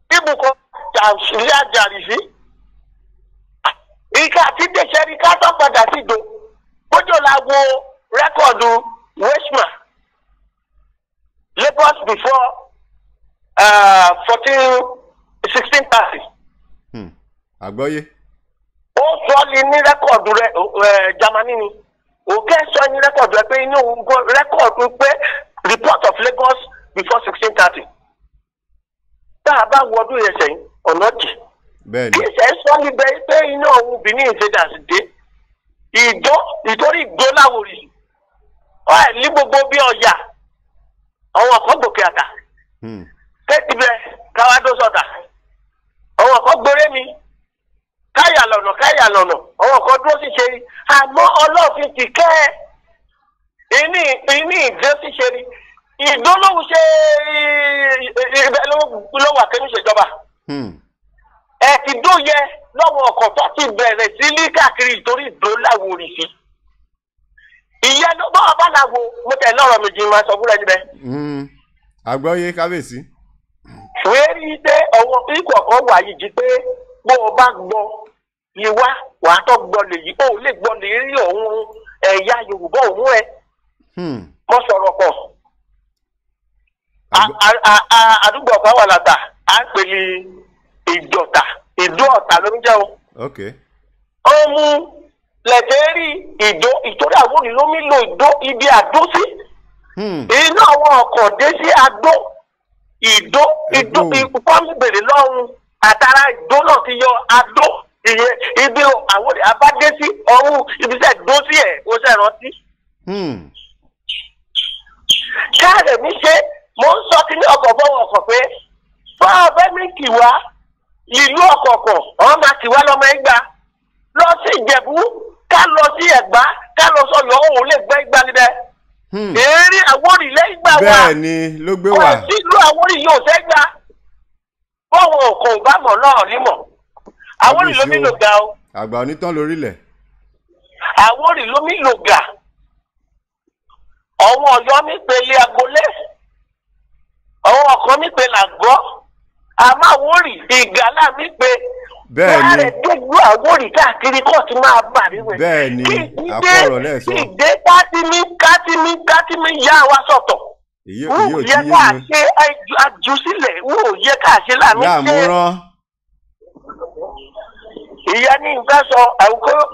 bíbù kan ilé àjàrì sí ìka àti tẹ̀sẹ̀ rí ká tó padà sí ìdó kójó la wo rẹ́kọ̀dù westman Lagos before 1630. àgbọ́yé. ó sọ ní rẹ́kọ̀dù rẹ Germany ni òkè sọ ní rẹ́kọ̀dù rẹ pé inú rẹ́kọ̀dù pé report of Lagos before 1630. tá a bá wọ ọdún yẹn sẹ́yìn ọ̀nà jì. bẹ́ẹ̀ni. kí ìṣẹ́ sọ níbẹ̀ pé iná òun Benin invaders dé ìtorí ìgbó láwòrì ọ̀ ní gbogbo bí ọjà àwọn ọkọ̀ gòkè àtà. kéètì bẹ káwádó sọ̀tà àwọn ọkọ̀ gbóré mi káyà lọ́nà àwọn ọkọ̀ dúró sì ṣe àmọ́ ọlọ́ọ̀fin ti kẹ́ ìní ìdó sì ṣe rí ìdó lóhùn ṣe ibẹ̀ ló wà kẹ́mi ṣèjọba ẹ ti dó yẹ lọ́wọ́ ọkọ̀ tó ti bẹ̀rẹ̀ sí ní káàkiri ìtorí ìdó láwòrì sí ìyẹn ló bá wà bá làwọ mo tẹ̀ lọ́rọ̀ méjì máa sọ fúnra ẹni bẹ́ẹ̀. àgbọ́yé kábíyèsí. wérí dé ọwọ́ ikọ̀ kan wà yìí jí pé bó o bá gbọ́ ni wàá tó gbọ́ lèyí ó lè gbọ́ lè rí òun ẹ̀yà Yorùbá òun ẹ̀ mọ́ sọ̀rọ̀ pọ̀ àdúgbò kan wà látà à ń pè ní ìjọta ìdó ọ̀tà ló ń jẹ́ o. ó mú lẹ́tẹ̀ẹ́rì ìdó ìtòrí àwọn olùlómi lo ìdó ibi àdó sí inú àwọn ọkọ̀ dé sí àdó ìdó ìfọ́nmi bèrè lọ́rùn àtàrà ìdó náà ti yọ àdó ìyẹn ibi àwọn abádé sí ọ̀hún ibi sẹ́ dó sí ẹ̀ ó sẹ́ rántí. káàdì mi ṣe mo ń sọ kí ní ọkọ̀ fọwọ́ ọkọ̀ pé fún ọbẹ̀ mi kì wá ìlú ọ̀kọ̀ọ̀kọ̀ ọ̀hún máa kì wá lọ́mọ ẹgbà lọ sí Ìjẹ̀bú ká lọ sí Ẹ̀gbá ká lọ sọ̀yọ́ òun lè gbẹ́ ìgbà níbẹ̀. Èrí Àwórì lẹ́yìn gbà wá. Bẹ́ẹ̀ni ló gbé wá. Ọ̀sìn ìlú Àwórì yóò fẹ́ gbà. Bọ́wọ̀ kò bá mọ̀ náà ní mọ̀. Àwórì ló nílò ga o. Àgbà onítàn lórílẹ̀. Àwórì ló nílò ga. Ọ̀wọ́n Ọ̀yọ́ mi pe ilé agbolé. Ọ̀wọ́n ọ̀kan mi pe làgọ́. Àmọ́ Àwórì ìgàlá mi pe. Bẹ́ẹ̀ni. Wọ́n á rẹ̀ dégbò Àwórì káàkiri kọ́ọ̀tù máa bà níwẹ̀. Bẹ́ẹ̀ni àpọ̀rọ̀ lẹ́sọ̀. Ìdè kátìmí yá wa sọ̀tọ̀. Yẹ ká ṣe àjùsílẹ̀ wò yẹ ká ṣe láàmú ṣe. Láàmúrán. Ìyá ní nǹkan sọ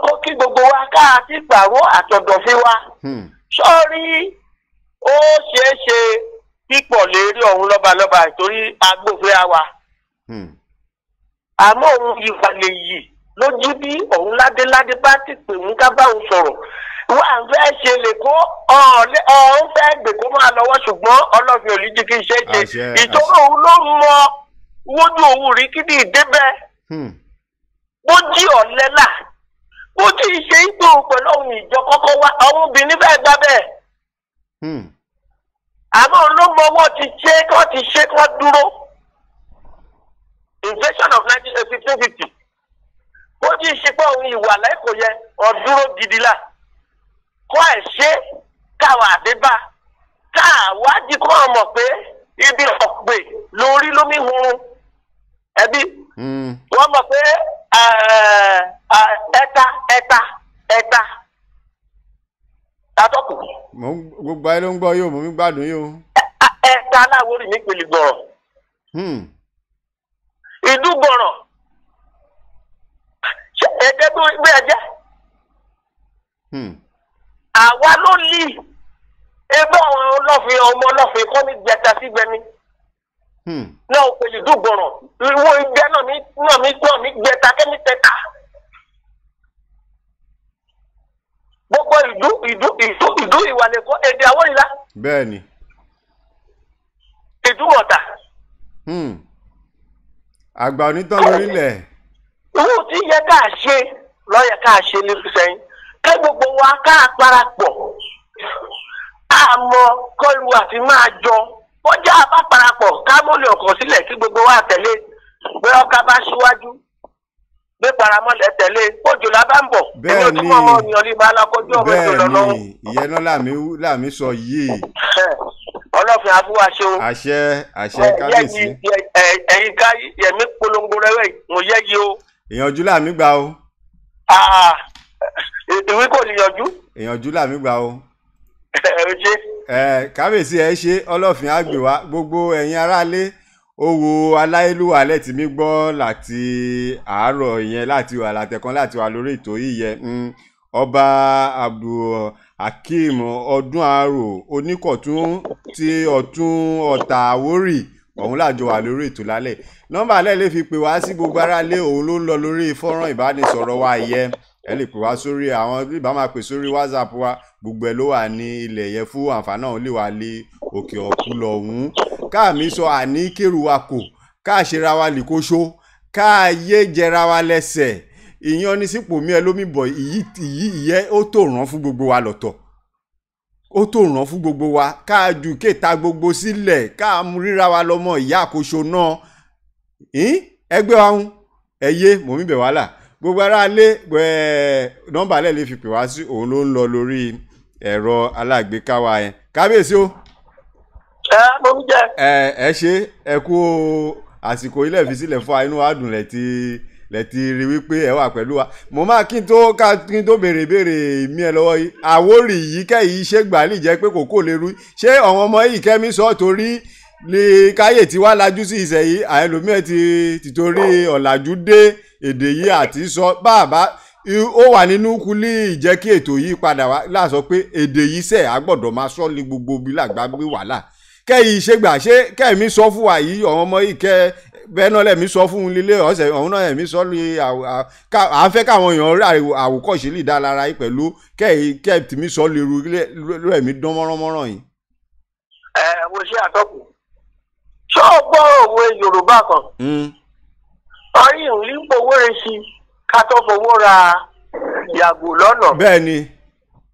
kó kí gbogbo wa ká ti gbàrú àtọ̀dọ̀fin wa. Sọ́ọ́rí ó ṣeé ṣe pípọ̀ lérí ọ̀hún lọ́balọ́ba ìtorí agbófinra wa. Àmọ́ òun ìwà lè yìí lójú bí òun ládéládé bá ti pè mú ká bá òun sọ̀rọ̀ wọ́n à ń fẹ́ ṣe lè kó ọ̀hún fẹ́ gbè kó máa lọ́wọ́ ṣùgbọ́n ọlọ́fin ò ní jí kí n ṣe é ṣe ìtòrò òun ló mọ wójú òun rí kí ní ìdébẹ̀ bó jí ọ̀lẹ́ là bó jí ṣe ipò pẹ̀lú òun ìjọ kọ́kọ́ wá àwọn obìnrin fẹ́ gbá bẹ́ẹ̀ àmọ́ òun ló mọ owó ti ṣe kọ́ dúró inflation of 1550 bó jí ṣe pé òun ìwà lẹ́kọ̀ọ́ yẹ ọ̀dúró gidi là kọ́ ẹ̀ ṣe káwa àdébà káàwádìí kọ́ ọmọ pé ibi ọ̀pẹ lórí lómi hun ẹbí wọ́n mọ̀ pé ẹ̀ta tatọ́kù. Gbogbo ayé ló ń gbọ́ yóò mú mi gbádùn yóò. Ẹ̀ta aláwòrì nípele gbọ̀rọ̀. Ìdúgbọ̀rọ̀ ẹ̀jẹ̀ tó gbé ẹ̀jẹ̀. Àwa ló lì ebe àwọn ọlọ́fin ọmọ ọlọ́fin kọ́ ní gbẹta sí gbẹmí. Náà ò pèlè dúgbọ̀rọ̀ ìwọ ìgbẹ́ náà mi gbẹta kẹ́mi tẹ̀ka. Gbogbo ìdú ìwàlẹ̀ kọ́ èdè Àwórì la. Bẹ́ẹ̀ni. Ìdúmọ̀tà. Àgbà onítàn lórílẹ̀. Owó tí yẹ ká ṣe lọ́yẹ ká ṣe ní sẹ́yìn. Kẹ́ gbogbo wa ká parapọ̀. Àmọ́ kọlu àti máa jọ. Wọ́n jẹ́ abá parapọ̀ ká mọ́lẹ̀ ọkàn sílẹ̀ kí gbogbo wa tẹ̀lé. Bí ọkà bá ṣíwájú. Bí paramọ́lẹ̀ tẹ̀lé. Òjò la bá ń bọ̀. Bẹ́ẹ̀ni. Bẹ́ẹ̀ni. Ìyẹn náà làmí sọ yìí. ọlọ́fin àbúwá ṣe o. àṣẹ kábíyèsí. ẹ̀yin ká yẹ̀mí polongo rẹ̀ mo yẹ yìí o. ìyànjú làmí gbà o. ìwé kò ní yanjú. ìyànjú làmí gbà o. kábíyèsí ẹ ṣe ọlọ́fin àgbè wá gbogbo ẹ̀yin aráalé owó aláìlúwà lẹ́tì mí gbọ́ láti àárọ̀ yẹn láti wà látẹ̀kan láti wà lórí ètò yìí yẹn ọba Abdulhakeem ọdún àárò oníkọ̀tún tí ọ̀tún Ọ̀tà Àwórì ọ̀hún làjọ wà lórí ètò lálẹ́ nọ́mbà alẹ́ lè fi pè wá sí gbogbo aráalé òun ló ń lọ lórí fọ́nrán ìbánisọ̀rọ̀ wa yẹ ẹ lè pè wá sórí àwọn bí bá máa pè sórí WhatsApp wa gbogbo ẹ ló wà ní ilẹ̀ yẹn fún àǹfààní àwọn lè wà lé òkè ọ̀kú lọ́hún káàmì sọ àní kérù wa kò káàṣera wa lè kóṣó káàyé jẹra wa lẹ́sẹ̀ ìyan ní sípò mi ẹ lómi bọ̀ ìyẹ́ ó tó ràn fún gbogbo wa lọ́tọ̀ ó tó ràn fún gbogbo wa káàjù kéta gbogbo sílẹ̀ káàmú ríra wa lọ́mọ ìyá àkóso náà ẹgbẹ́ wa ń ẹyẹ mòmí bẹ̀ wàhálà gbogbo ara lé nọ́mbà alẹ́ lè fi pè wá sí òun ló ń lọ lórí ẹ̀rọ alágbèéká wa yẹn kábíyèsí o. mo ń jẹ. ẹ ṣe ẹ kú àsìkò ilé ìfisílẹ̀ fún wa inú wa dùn lẹ́tí rí wípé ẹ wà pẹ̀lú wa mo máa kí n tó béèrè mi ẹ lọ́wọ́ yìí Àwórì yìí kẹ́yìí ṣé gbà lè jẹ́ pé kòkó lè rú ṣé àwọn ọmọ yìí kẹ́mi sọ torí lè káyè tí wàá lajú sí ìṣẹ̀ yìí àìlòmíẹ̀ ti torí ọ̀làjú dé èdè yìí àti sọ bàbá ó wà nínú kúlí ìjẹ́ kí ètò yìí padà wá láàsọ pé èdè yìí sẹ̀ á gbọ́dọ̀ máa sọ ní gbogbo bí làgbàgbé wàhálà kẹ́yìí ṣé gbà ṣé kẹ́mi sọ fún wa yìí àwọn ọmọ yìí kẹ́ bẹ́ẹ̀ náà lẹ́mí sọ fún un lílé ọ̀sẹ̀ ọ̀hún náà lẹ́mí sọ lé à ń fẹ́ káwọn èèyàn rí àwòkọ́ṣe lè dá lára yìí pẹ̀lú kẹ́ẹ̀ tìmí sọ lè ru lẹ́mí dán mọ́ránmọ́rán yìí. mo ṣe àtọ́kù ṣé o gbọ́ òwe Yorùbá kan ọrí ìrìn ń fowó rẹ sí ká tó fowó ra yàgò lọ́nà. bẹ́ẹ̀ ni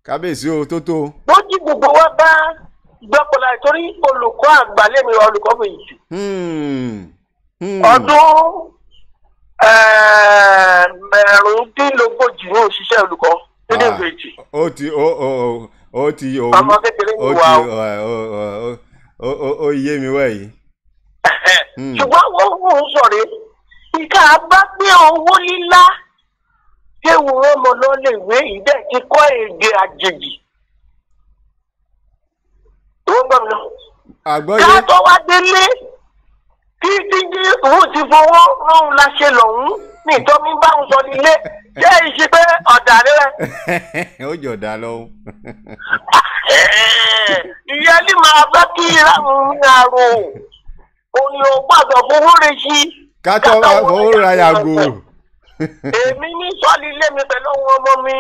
kábíyèsí o tó tó. bó jí gbogbo wa bá gbọ́pọ̀lá torí olùkọ́ àgbà lẹ́mi olùkọ́ fèyìntì. ọdún mẹ́rìndínlógójì ní òṣìṣẹ́ olùkọ́ nínú ìfèjì. ó ti ọmọ kékeré ní wa ó yé mi wẹ̀ yìí. ṣùgbọ́n wọ́n ń sọ̀rọ̀ ìka bá gbé owó lílá téwu ọmọ lọ lè wé ìdẹ́ ti kọ́ èdè àjèjì. ìwọ́n gbọ́ mi lọ. àgbọ́yé. ká tó wá délé títí òun ti fowó lóhun láṣẹ lòun ní ìtọ́mí bá ń sọ nílé jẹ́ ìṣe pé ọ̀dà rẹ̀. ó jọ̀dá lọ́wọ́. ìyá ní máa bá kí ìráhùn ní àrò òní ò gbọ́dọ̀ fowó rẹ̀ sí. kátó wá fowó ra yàgò. èmi ní sọ́ọ́lì ilé mi pẹ̀lú ohun ọmọ mi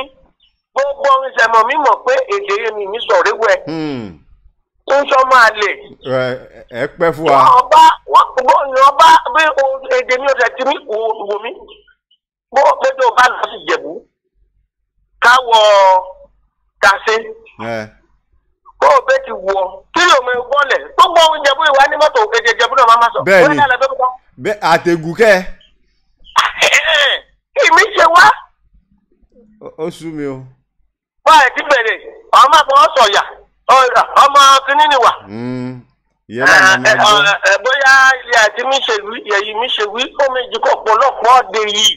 gbogbo ìṣẹ̀mọ̀ mi mọ̀ pé èdè èmi mi sọ̀rọ̀ wẹ̀. ń sọ máa lè. ẹ pẹ́ fún wa. ọba bí èdè mi ò tẹ̀ tí mi wò mí bó pété o bá lọ sí Ìjẹ̀bú káwọ kàṣe bó o bẹ ti wọ kí ló mọ ìwọlẹ̀ gbogbo oúnjẹ bó ìwà ní mọ́tò èdè Ìjẹ̀bú náà máa sọ. bẹ́ẹ̀ni bẹ́ẹ̀ àtẹ̀gùkẹ́. ìmí ṣe wá. ó sú mi o. wọ́n ẹ̀ ti bẹ̀rẹ̀ ọmọ àbọ̀ sọ̀yà ọmọ kìíní ni wà. bóyá ilé àti mi ṣe wí yẹ̀yí mi ṣe wí ó méjì kọ̀ pọ̀lọpọ̀ ọ̀dẹ yìí.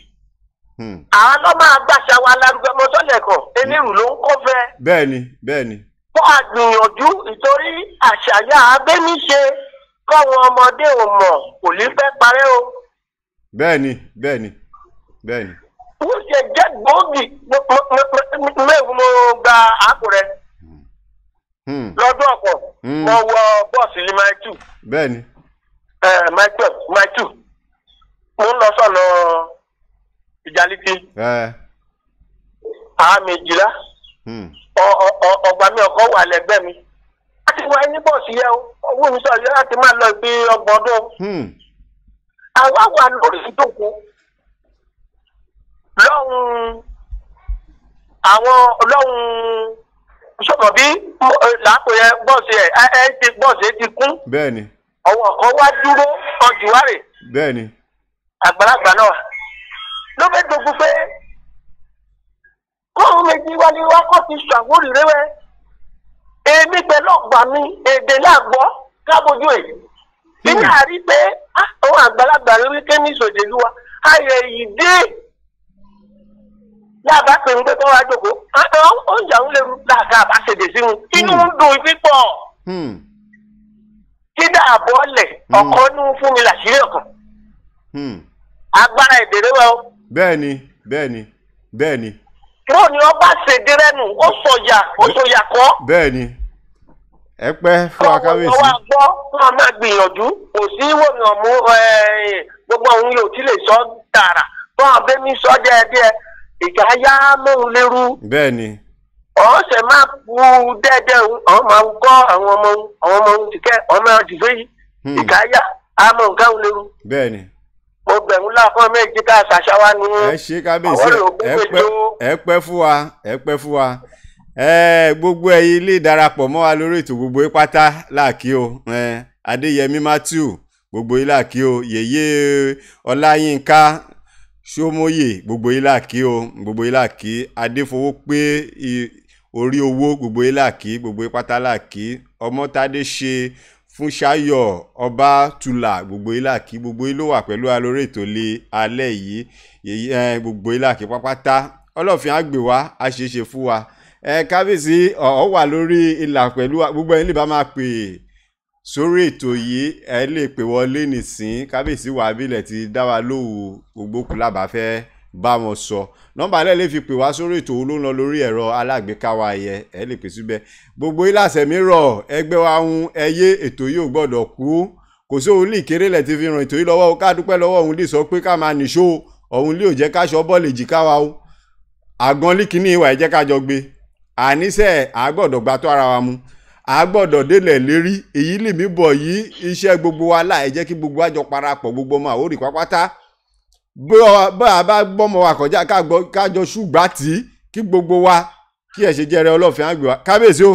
àwọn ló máa gbàṣà wa lárugẹ mọ́tọ́lẹ̀ kan eléyìí ló ń kọ́ fẹ́. bẹ́ẹ̀ni. fún àgbìyànjú ìtorí àṣàyà abẹ́mi ṣe kọ́wọn ọmọdé ò mọ̀ kò ní fẹ́ parẹ́ o. bẹ́ẹ̀ni. wọ́n ṣe jẹ́ gbòógì mo gba Àkúrẹ́ lọ́dún ọ̀pọ̀ mo wọ bọ́ọ̀sì ní mile 2. bẹ́ẹ̀ni. mile 2 mo ń lọ sọ̀nà Ìjàlítì. méjìlá ọgbà mi ọkọ̀ wà lẹ́gbẹ̀ẹ́ mi. láti wá ní bọ́ọ̀sì yẹ owó mi sọ̀rọ̀ láti máa lọ ìpín ọgbọ̀n ọdún. àwa wà lórí ìdókòó lọ́hùn sọ̀rọ̀ bí làápò yẹn bọ́ọ̀sì ti kún. bẹ́ẹ̀ni. ọwọ́ kan wá dúró ọjọ́ wárè. bẹ́ẹ̀ni. àgbàlagbà náà ló fẹ́ dogun pé kóhun méjì wálé wá kó ti sọ Àwórì rẹwẹ́ èmi pẹ̀lú ọgbà mi èdè náà gbọ́ kábojú ẹ̀. Bí a rí pé àwọn àgbàlagbà lórí kémi ìṣòdèlú wa, ayẹ yìí dé. Láàbá pè ń pé kọ́ wá jókòó, oúnjẹ àwọn lèrú láàká àbá ṣèdè sí wọn. Inú ń dùn pípọ̀. Kídà àbọ̀lẹ̀ ọ̀kan ní fún mi làṣírí ọ̀kan. Agbára ìdèrè wa o. Bẹ́ẹ̀ni, bẹ́ẹ̀ni, bẹ́ẹ̀ni. Kúrò ní ọba ṣèdèrè nù, ó sọ̀yà kọ́. Bẹ́ẹ̀ni. Ẹ pẹ́ fún akáwèsí. Ọwọ́ àgbọ̀ wọn máa gbìyànjú, kò sí ìwòyàn mú gbogbo òun yóò ti lè sọ tààrà. Fún abẹ́mí sọ díẹ̀díẹ̀, ìgbà yá mọ́hun lérú. Bẹ́ẹ̀ni. Ọ̀sẹ̀ máa kú dẹ́dẹ́ àwọn máa ń kọ́ àwọn ọmọ ohun tìkẹ́ ọmọ àdìfẹ́ yìí. Ìgbà yá àmọ́ nǹkan lérú. Bẹ́ẹ̀ni. Mo bẹ̀rù láàfọ́ méjì ká ṣàṣàwá ní. Ẹ ṣe kábíyèsí ẹ pẹ́ fún wa ẹ pẹ́ fún wa. Gbogbo ẹ̀yin lè darapọ̀ mọ́ wa lórí ètò gbogbo pátá láàkí o. Adéyẹmí Matthew gbogbo yìí láàkí o. Yèyé Ọláyínká Ṣómóyè gbogbo yìí láàkí o. Gbogbo yìí láàkí. Adéfowópé orí owó gbogbo yìí láàkí. Gbogbo yìí pátá láàkí. Ọmọ́tádé ṣe Fúnṣayọ̀ Ọbátúlà gbogbo yìí láàkí. Gbogbo yìí ló wà pẹ̀lú wa lórí ètò lé alẹ́ yìí. Gbogbo yìí láàkí pápátá. Ọlọ́fin á gbé wa á ṣeéṣe fún wa. Kábíyèsí ọ wà lórí ìlà pẹ̀lú gbogbo ẹni lè bá máa pè sórí ètò yìí ẹ lè pè wọlé nìsín. Kábíyèsí wà bílẹ̀ ti dá wa lóhùn gbogbo kùlà bá fẹ́ bá wọn sọ. Nọ́mbà alẹ́ lè fi pè wá sórí ètò ló ń lọ lórí ẹ̀rọ alágbèéká wa ẹ lè pè síbẹ̀. Gbogbo ìlàsẹ̀ mi rọ̀ ẹgbẹ́ wa ń ẹyẹ ètò yìí ò gbọ́dọ̀ kú. Kò sí òun lè kéré lẹ̀ ti fi ràn ètò yìí lọ́wọ́ ká dúpẹ́ lọ́wọ́ òun lè sọ pé ká máa nìṣó òun lè ò jẹ́ káṣọ bọ́ọ̀lì jìká wa o. Àgàn líkìní ìwà ẹ̀ jẹ́ ká jọ gbé. Àníṣe àgbọ̀dọ̀ gba tó ara wa mu àgbọ̀dọ̀ délẹ̀ lérí èyí lè mí bọ̀ yìí iṣẹ́ gbogbo wa láì jẹ́ kí gbogbo àjọ parapọ̀ gbogbo ọmọ Àwórì pápátá bó a bá gbọ́mọ wa kọjá kájọ ṣùgbà tí kí gbogbo wa kí ẹ̀ ṣe jẹ́rẹ́ Ọlọ́fin àgbẹ̀ wa. Kábíyèsí o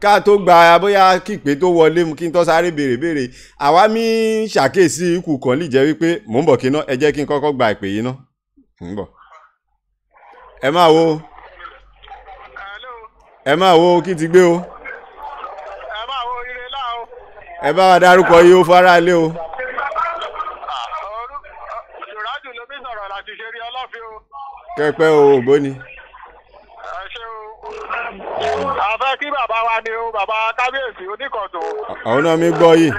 ká tó gba bóyá kí ìpè tó wọlé mu kí n tó sáré béèrè àwa mi ṣàkíyèsí ikú kan lè jẹ́ wípé mò ń bọ̀ kí ná ẹ jẹ́ kí n kọ́kọ́ gba ìpè yìí ná ń bọ̀. Ẹ máa wo kí ti gbé o. Ẹ máa wo ire lá o. Ẹ bá wa dárúkọ yìí ó fara lé o. Ṣòrájù ló bí sọ̀rọ̀ láti ṣe rí Ọlọ́fin o. Kẹ́pẹ́ o ògbóni. Ẹ ṣé o. A fẹ́ kí bàbá wa ni o, bàbá Kábíyèsí Oníkọ̀tún. Àwọn náà mi gbọ́ yìí.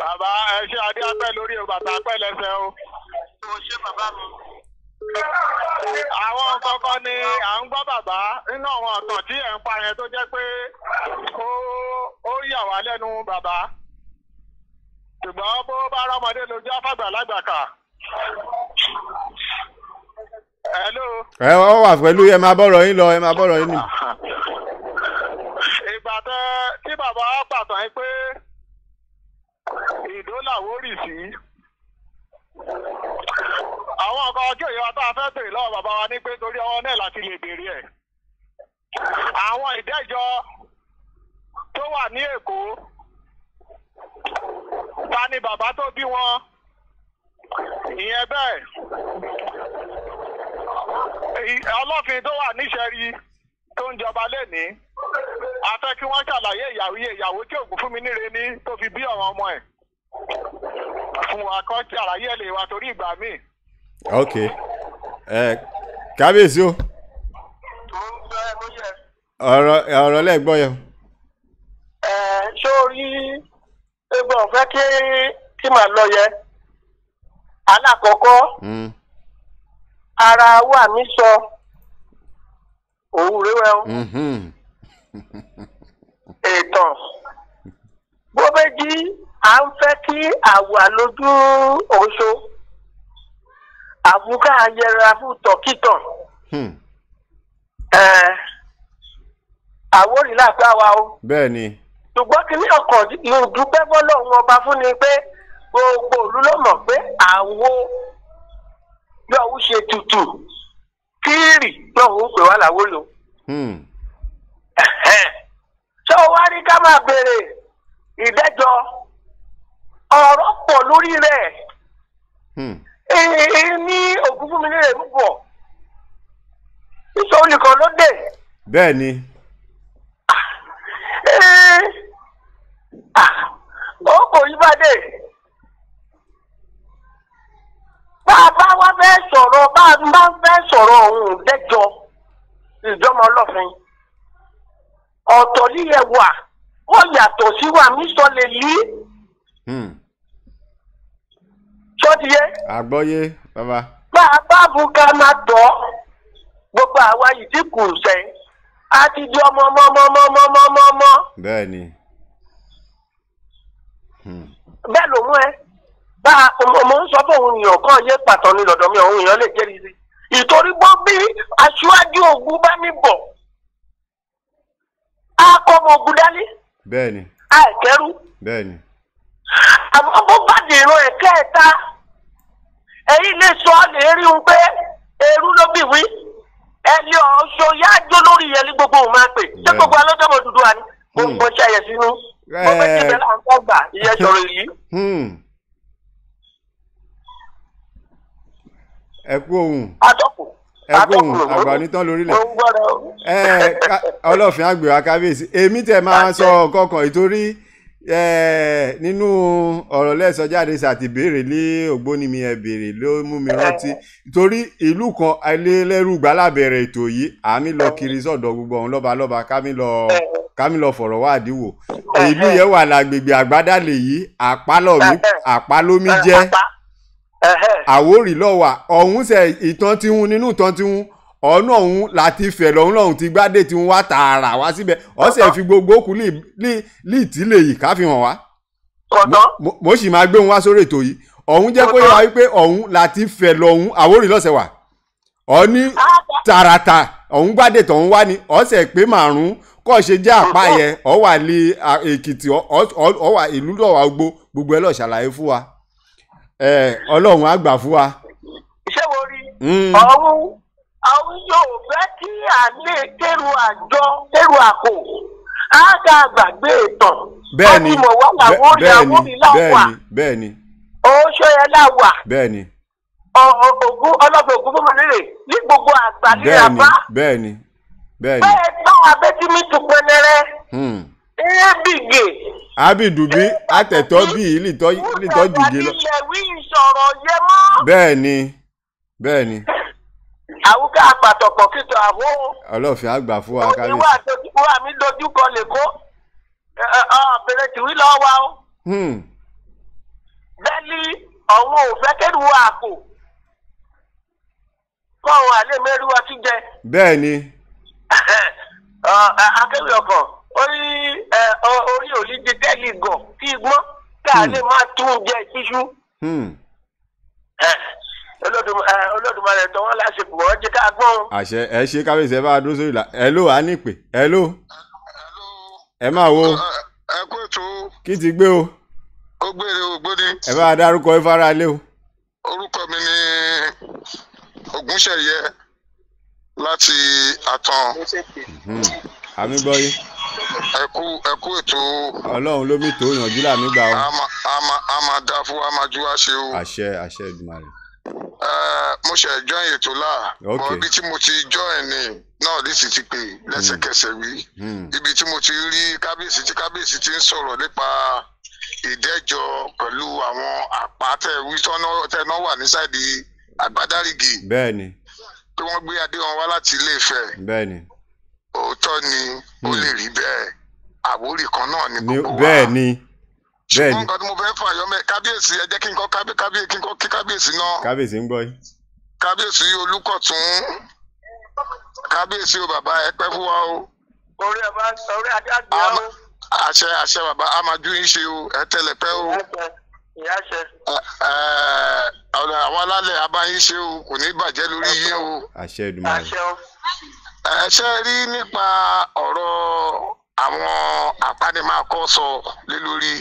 Bàbá ẹ ṣe adé apẹ́ lórí o, bàtà apẹ́ lẹ́sẹ̀ o. Mo ṣe bàbá mi. Àwọn nǹkan kan ni à ń gbọ́ bàbá nínú àwọn ọ̀tàn tí ẹ̀ ń pa yẹn tó jẹ́ pé ó yà wá lẹ́nu bàbá. Ṣùgbọ́n bó bá rọ́mọdé lójú àfàgbàlagbà kà. Hello. Ẹ wọ́n wà pẹ̀lú ẹ máa bọ̀rọ̀ yín lọ ẹ máa bọ̀rọ̀ yín nì. Ìgbà tí bàbá pàtàn yín pé Ìdó l'Àwórì sí. Àwọn nǹkan ọjọ́ ìyá tá a fẹ́ bèrè lọ́wọ́ bàbá wa ní pé torí ọwọ́ náà láti lè bèrè ẹ̀. Àwọn ìdẹ́jọ tó wà ní Èkó, ta ni bàbá tó bí wọn? Ìyẹn bẹ́ẹ̀. Ọlọ́fin tó wà níṣẹ́rí tó ń jọba lénìí, a fẹ́ kí wọ́n ṣàlàyé ìyàwó tí Ògún fún mi níre ní tó fi bí àwọn ọmọ ẹ̀. Fún wa kọ́ ṣàlàyé ẹ̀ lè wa torí ìgbà míì. Ok. Kábíyèsí o. Ọ̀rọ̀ lẹ́gbọ́ yẹn. Ṣé o rí egbò ọ̀fẹ́ kí màá lọ yẹ? Alákọ̀ọ́kọ́, ara wà mí sọ òun rẹwẹ́ o. Ìtàn bó bẹ́ jí à ń fẹ́ kí àwà lójú oṣù àbúká yẹra fún tọ̀kítàn. Àwórì láàpá wa o. Bẹ́ẹ̀ni. Ṣùgbọ́n kí ní ọkàn ìdúpẹ́ fọ́lọ́run ọba fún ni pé gbogbo òlú ló mọ̀ pé àwo yóò ṣe tutù kírì yóò pè wá l'Àwórì o. Ṣé o wá rí ká máa béèrè ìdẹ́jọ́ ọ̀rọ̀ pọ̀ lórí rẹ̀? Ní Ògún fún mi ní rẹ̀ púpọ̀. Ìṣòro nìkan ló dé. Bẹ́ẹ̀ni. Olúbàdé bá a bá wá fẹ́ sọ̀rọ̀ bá a bá fẹ́ sọ̀rọ̀ ọ̀hún dẹ́jọ́ ìjọba ọlọ́fin ọ̀tọ̀ lílẹ̀ wà ó yàtọ̀ sí wa mí sọ lè lí. sọ́díyé. àgbọ́yé bàbá. bá a bá bu ká máa tọ́ gbogbo àwa yìí tí kù sẹ́yìn a ti di ọmọ. bẹ́ẹ̀ ni. bẹ́ẹ̀ ló mú ẹ bá ọmọ ń sọ fún òun èèyàn kan yé pàtó ní lọ́dọ̀ mi òun èèyàn lè jẹ́rìí sí ìtorí gbọ́ bí aṣáájú ogun bá ní bọ̀ á kọ́ ọmọ ogun dání. bẹ́ẹ̀ ni. àìkẹ́rù. bẹ́ẹ̀ ni. àmọ́ bó bá dèrò ẹ̀kẹ́ẹ̀ta ẹ̀yin lè sọ ọ́ lè rí un pé eru ló bì wí ẹni ọ̀ṣọ́ yájọ́ lórí yẹn ní gbogbo òun máa pè ṣé gbogbo alọ́jọ́mọ̀ dúdú wa ni mo ṣe àyẹ̀ sínú mo fẹ́ kí bẹ́ẹ̀ là ń kọ́ gbà ìyẹn sọ̀rọ̀ yìí. ẹ kú ohun atọ́kùn àgbà onítàn lórílẹ̀ ọlọ́fin àgbèrè akábíyèsí èmi tẹ̀ máa sọ kọ̀ọ̀kan ìtorí nínú ọ̀rọ̀ lẹ́sọ̀ jáde sàti béèrè lé ògbóni mi ẹ béèrè ló mú mi rántí torí ìlú kan ẹlẹ́rú gbálábẹ̀rẹ̀ ètò yìí àmì lọ kiri sọ̀dọ̀ gbogbo ọ̀hún lọ́balọ́ba kámi lọ fọ̀rọ̀ wá àdíwò ìlú yẹn wà lágbègbè àgbádàlẹ̀ yìí àpálómi jẹ́ àwórì lọ́wà ọ̀hún ṣe ìtàn tí hun nínú ìtàn tí hun ọ̀nà ọ̀hún láti fẹ̀ lọ́hún ti gbádé tí wọ́n wá tààrà wá síbẹ̀ ọ̀sẹ̀ fi gbogbo òkú líìtìlẹ̀ yìí ká fi hàn wá. mo sì máa gbé wọn wá sórí ètò yìí ọ̀hún jẹ́ kó yẹ wá wípé ọ̀hún láti fẹ̀ lọ́hún àwórì lọ́sẹ̀ wà ọ̀ní tààràtà ọ̀hún gbádé tọ̀hún wá ní ọ̀sẹ̀ pé márùn-ún kọ́ ṣe jẹ́ àpá yẹn ọ̀wà lé Èkìtì ọ̀wà ìlú lọ́wà gbogbo ẹ̀ lọ́ọ́ ṣàlàyé fún wa Ọlọ́run á gbà fún wa. ṣé wo rí àwọn yóò fẹ́ kí àlè kẹrù àpò ága àgbàgbé ìtàn bẹ́ẹ̀ni bẹ́ẹ̀ni oṣù yẹn láwà bẹ́ẹ̀ni ogun ọlọ́pàá ogun fún mi nílé ní gbogbo àgbàlẹ̀ àbá bẹ́ẹ̀ni bẹ́ẹ̀ náà abẹ́tí mi tún pẹ́nẹ́rẹ́ ebìgè abidubi àtẹ̀tọ́ bí ìlítọ́ jùgé lọ. ilẹ̀ wí ìṣọ̀rọ̀ yẹ mọ́. bẹ́ẹ̀ni. àwùjọ àpàtọ̀pọ̀ kìtọ̀ àwọ̀. ọlọ́fin àgbà fún wa kárí. ìwà mi dojú kọ lè kó bẹ̀rẹ̀ tìwí lọ́wọ́ wa o. bẹ́ẹ̀ni ọ̀hún ò fẹ́ kẹ́rù àpò kọ́ ọ̀hún àlẹ́ mẹ́rin wa tún jẹ. bẹ́ẹ̀ni. akéwì ọkọ̀ orí òlì di tẹ́lì gàn kí gbọ́n ká lè máa tún jẹ iṣu. Olódùmarè tó wọ́n láṣepọ̀ wọ́n jẹ́ ká gbọ́n. àṣẹ ẹ ṣe kábíyèsí ẹ bá dúró sórí ìlà hello á ní ìpè hello ẹ máa wo ẹ kú ètò kí ti gbé o. ó gbére ògbóni. ẹ bá dárúkọ ifárá lé o. orúkọ mi ni Ògúnṣẹ̀yẹ láti Àtàn. àmì gbọ́ yín. ẹ kú ètò. Ọlọ́run ló mí tó yànjú làmì gbà o. a máa dá fún wa máa ju wá ṣe o. àṣẹ Èdùmàrè. mo ṣe join ètò láà. bọ́ ibi tí mo ti join ni náà lísì ti pè lẹ́sẹ̀kẹsẹ̀ wí. ibi tí mo ti rí kábíyèsí ti ń sọ̀rọ̀ nípa ìdẹ́jọ́ pẹ̀lú àwọn àpátẹ̀wí tẹ́ná wà ní sáìdì Àgbádárìgì. bẹ́ẹ̀ni. pé wọ́n gbé adé wọn wá láti Ilé-Ifẹ̀. bẹ́ẹ̀ni. òótọ́ ni ó lè rí bẹ́ẹ̀ Àwórì kan náà ni gbogbo wa. bẹ́ẹ̀ni. ṣùgbọ́n nǹkan tí mo fẹ́ fà yọ kábíyèsí ẹ jẹ́ kí n kọ́ kí kábíyèsí náà. kábíyèsí ń gbọ́ yín. kábíyèsí Olúkọ̀tún kábíyèsí o bàbá ẹ pẹ́ fún wa o. orí adé àgbẹ̀ o. àṣẹ bàbá a máa ju yín ṣe o ẹ tẹ́lẹ̀ pẹ́ o. ìyá ṣe. àwọn alálẹ̀ abáyín ṣe o kò ní bàjẹ́ lórí yín o. àṣẹ Èdùmàrè. ṣe rí nípa ọ̀rọ̀ àwọn apánimákọ́ sọ lé lórí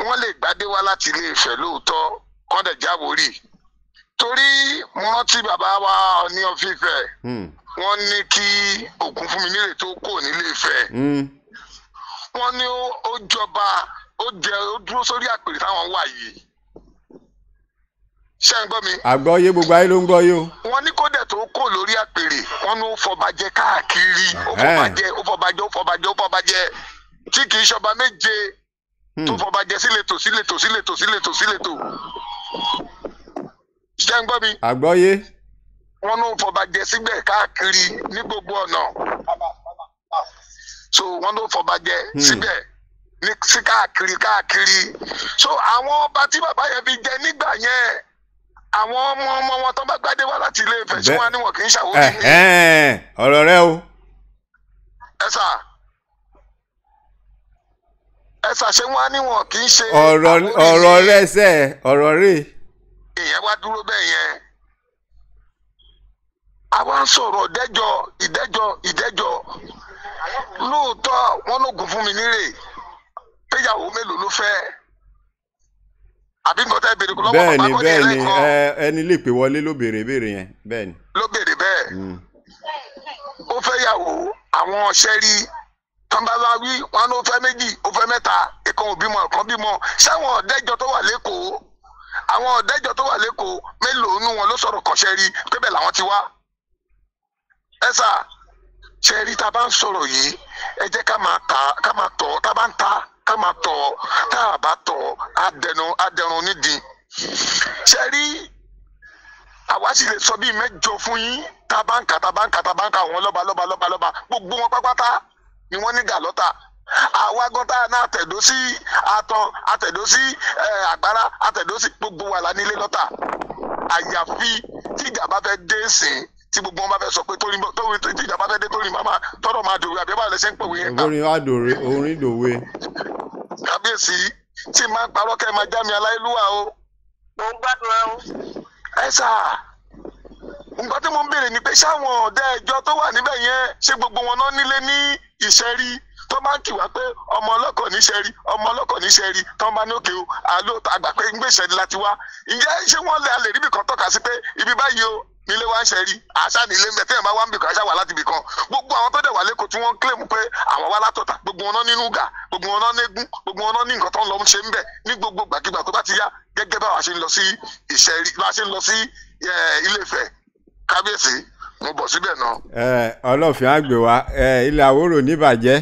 wọ́n lè gbádé wá láti Ilé-Ifẹ̀ lóòótọ́ kọ́ndẹ̀ jáwórì torí mo rántí bàbá wa Ọọ̀ni of Ifẹ̀ wọ́n ní kí Ògúnfúnminíyè tó kò nílé-Ifẹ̀ wọ́n ní ó jọba ó dúró sórí àpèrè táwọn wà yìí ṣé ń gbọ́ mi. àgbọ́yé gbogbo ayé ló ń gbọ́ yé o. wọ́n ní kódẹ̀ tó kò lórí àpèrè wọ́n ní ó fọbajẹ káàkiri ó fọbajẹ tí kì í ṣọba méje tó fọba jẹ síletò síletò síletò síletò síletò ṣé ń gbọ́ mi. àgbọ́yé. wọ́n ló fọba jẹ síbẹ̀ káàkiri ní gbogbo ọ̀nà so wọ́n ló fọba jẹ síbẹ̀ ní sí káàkiri káàkiri so àwọn ọba tí bàbá yẹn fi jẹ nígbà yẹn àwọn ọmọ wọn tó bá gbádé wá láti Ilé Ifẹ̀ tí wọ́n ní wọn kì í ṣàwórí ní. ọ̀rọ̀ rẹ o. ẹ̀sà ṣé wọ́n á ní wọn kì í ṣe. ọ̀rọ̀ rẹ sẹ́ ọ̀rọ̀ rẹ. ìyẹn wá dúró bẹ́ẹ̀ yẹn àwa ń sọ̀rọ̀ ìdẹ́jọ́ lóòótọ́ wọn ló gùn fún mi nírè péyàwó mélòó ló fẹ́ àbí nǹkan tẹ́ béèrè lọ́wọ́ bàbá kò ní bẹ́ẹ̀ni ẹ̀rẹ́ kan. ẹni lè pè wọlé ló béèrè yẹn bẹ́ẹ̀ni. ló béèrè bẹ́ẹ̀ ó fẹ́ yàwó àwọn ṣẹ́rí tọ́nbáláwí wọn ló fẹ́ méjì ó fẹ́ mẹ́ta ìkan ò bímọ ìkan bímọ ṣáwọn ọ̀dẹ́jọ́ tó wà lẹ́kọ̀ọ́ àwọn ọ̀dẹ́jọ́ tó wà lẹ́kọ̀ọ́ mélòó nú wọn ló sọ̀rọ̀ kàn ṣẹ́rí pé bẹ́ẹ̀ làwọn ti wá. ẹ sà ṣẹ́rí tá a bá ń sọ̀rọ̀ yìí ẹ jẹ́ ká máa tọ̀ tá a bá ń ta ká máa tọ̀ tá a bá tọ̀ adẹrun nídìí. ṣẹ́rí àwa sì lè sọ bíi mẹ́jọ fún yín tá a bá ń kà àwọn lọ́ba gbogbo wọn pápátá ni wọ́n ní gàlọ́tà àwa gọ́tà náà àtẹ̀dó sí àtàn àtẹ̀dó sí àgbára àtẹ̀dó sí gbogbo wa la nílé lọ́tà àyàfi tí ìjà bá fẹ́ dé sìn tí gbogbo wọn bá fẹ́ sọ pé tí ìjà bá fẹ́ dé torí màmá tọrọ máa dòwe àbí báwo lè ṣe ń pòwe yẹn. orin dòwe. kábíyèsí tí máa ń parọ́ kẹ́ ẹ máa já mi aláìlúwà o. mo ń gbádùn ẹ o. ẹ sà nǹkan tí mo ń béèrè ni pé ṣáwọn ọ̀dẹ́ ẹjọ́ tó wà níbẹ̀ yẹn ṣé gbogbo wọn náà nílé ní ìṣẹ́rí tó máa ń kì wá pé ọmọ ọlọ́kọ̀ níṣẹ́rí ọmọ ọlọ́kọ̀ níṣẹ́rí tó máa ní òkè o àlọ́ àgbà pé ń gbé ìṣẹ́rí láti wá ǹjẹ́ ṣé wọ́n lè alẹ́ ríbi kan tọ́ka sí pé ibi báyìí o nílé wa ń ṣẹ́rí àṣà nílé ń bẹ̀ tẹ́yìn bá wá ń bì kan àṣà wà láti bì kan gbogbo àwọn tó dẹ̀ wà lẹ́kọ̀ọ́ tí wọ́n ń kílèmù pé àwọn wá látọ̀tà gbogbo wọn náà nínú gà gbogbo wọn náà négún gbogbo wọn náà ní nǹkan tó ń lọ ń ṣe ń bẹ̀ ní gbogbo gbàkigbà tó bá ti yá gẹ́gẹ́ bá wa ṣe ń lọ sí ìṣẹ́rí bá ṣe ń lọ sí Ilé Ifẹ̀ kábíyèsí mo bọ̀ síbẹ̀ náà. ọlọ́fin àgbè wa ilẹ̀ Àwórò níbàjẹ́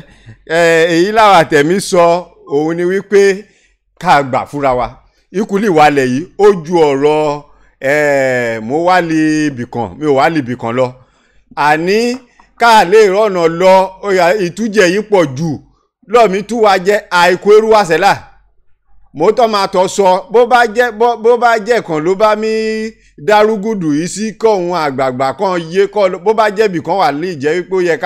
èyí làwọn àtẹ̀mí sọ òun ni wípé ká gbà fúnra wa ìkúlì wàlẹ̀ yìí ó ju ọ̀rọ̀ mo wá lè ibìkan mi ò wá lè ibìkan lọ àní ká lè rọ̀nà lọ ìtújẹ yìí pọ̀ jù lọ́ọ̀mí tú wa jẹ́ àìkú eru wa sẹ́là mọ́tò máa tọ́ sọ bó bá jẹ́ kan ló bá mi dárúgùdù yìí sí kọ́hún àgbààgbà kan yé kọ́ bó bá jẹ́ ibìkan wà lè jẹ́ wípé ó yẹ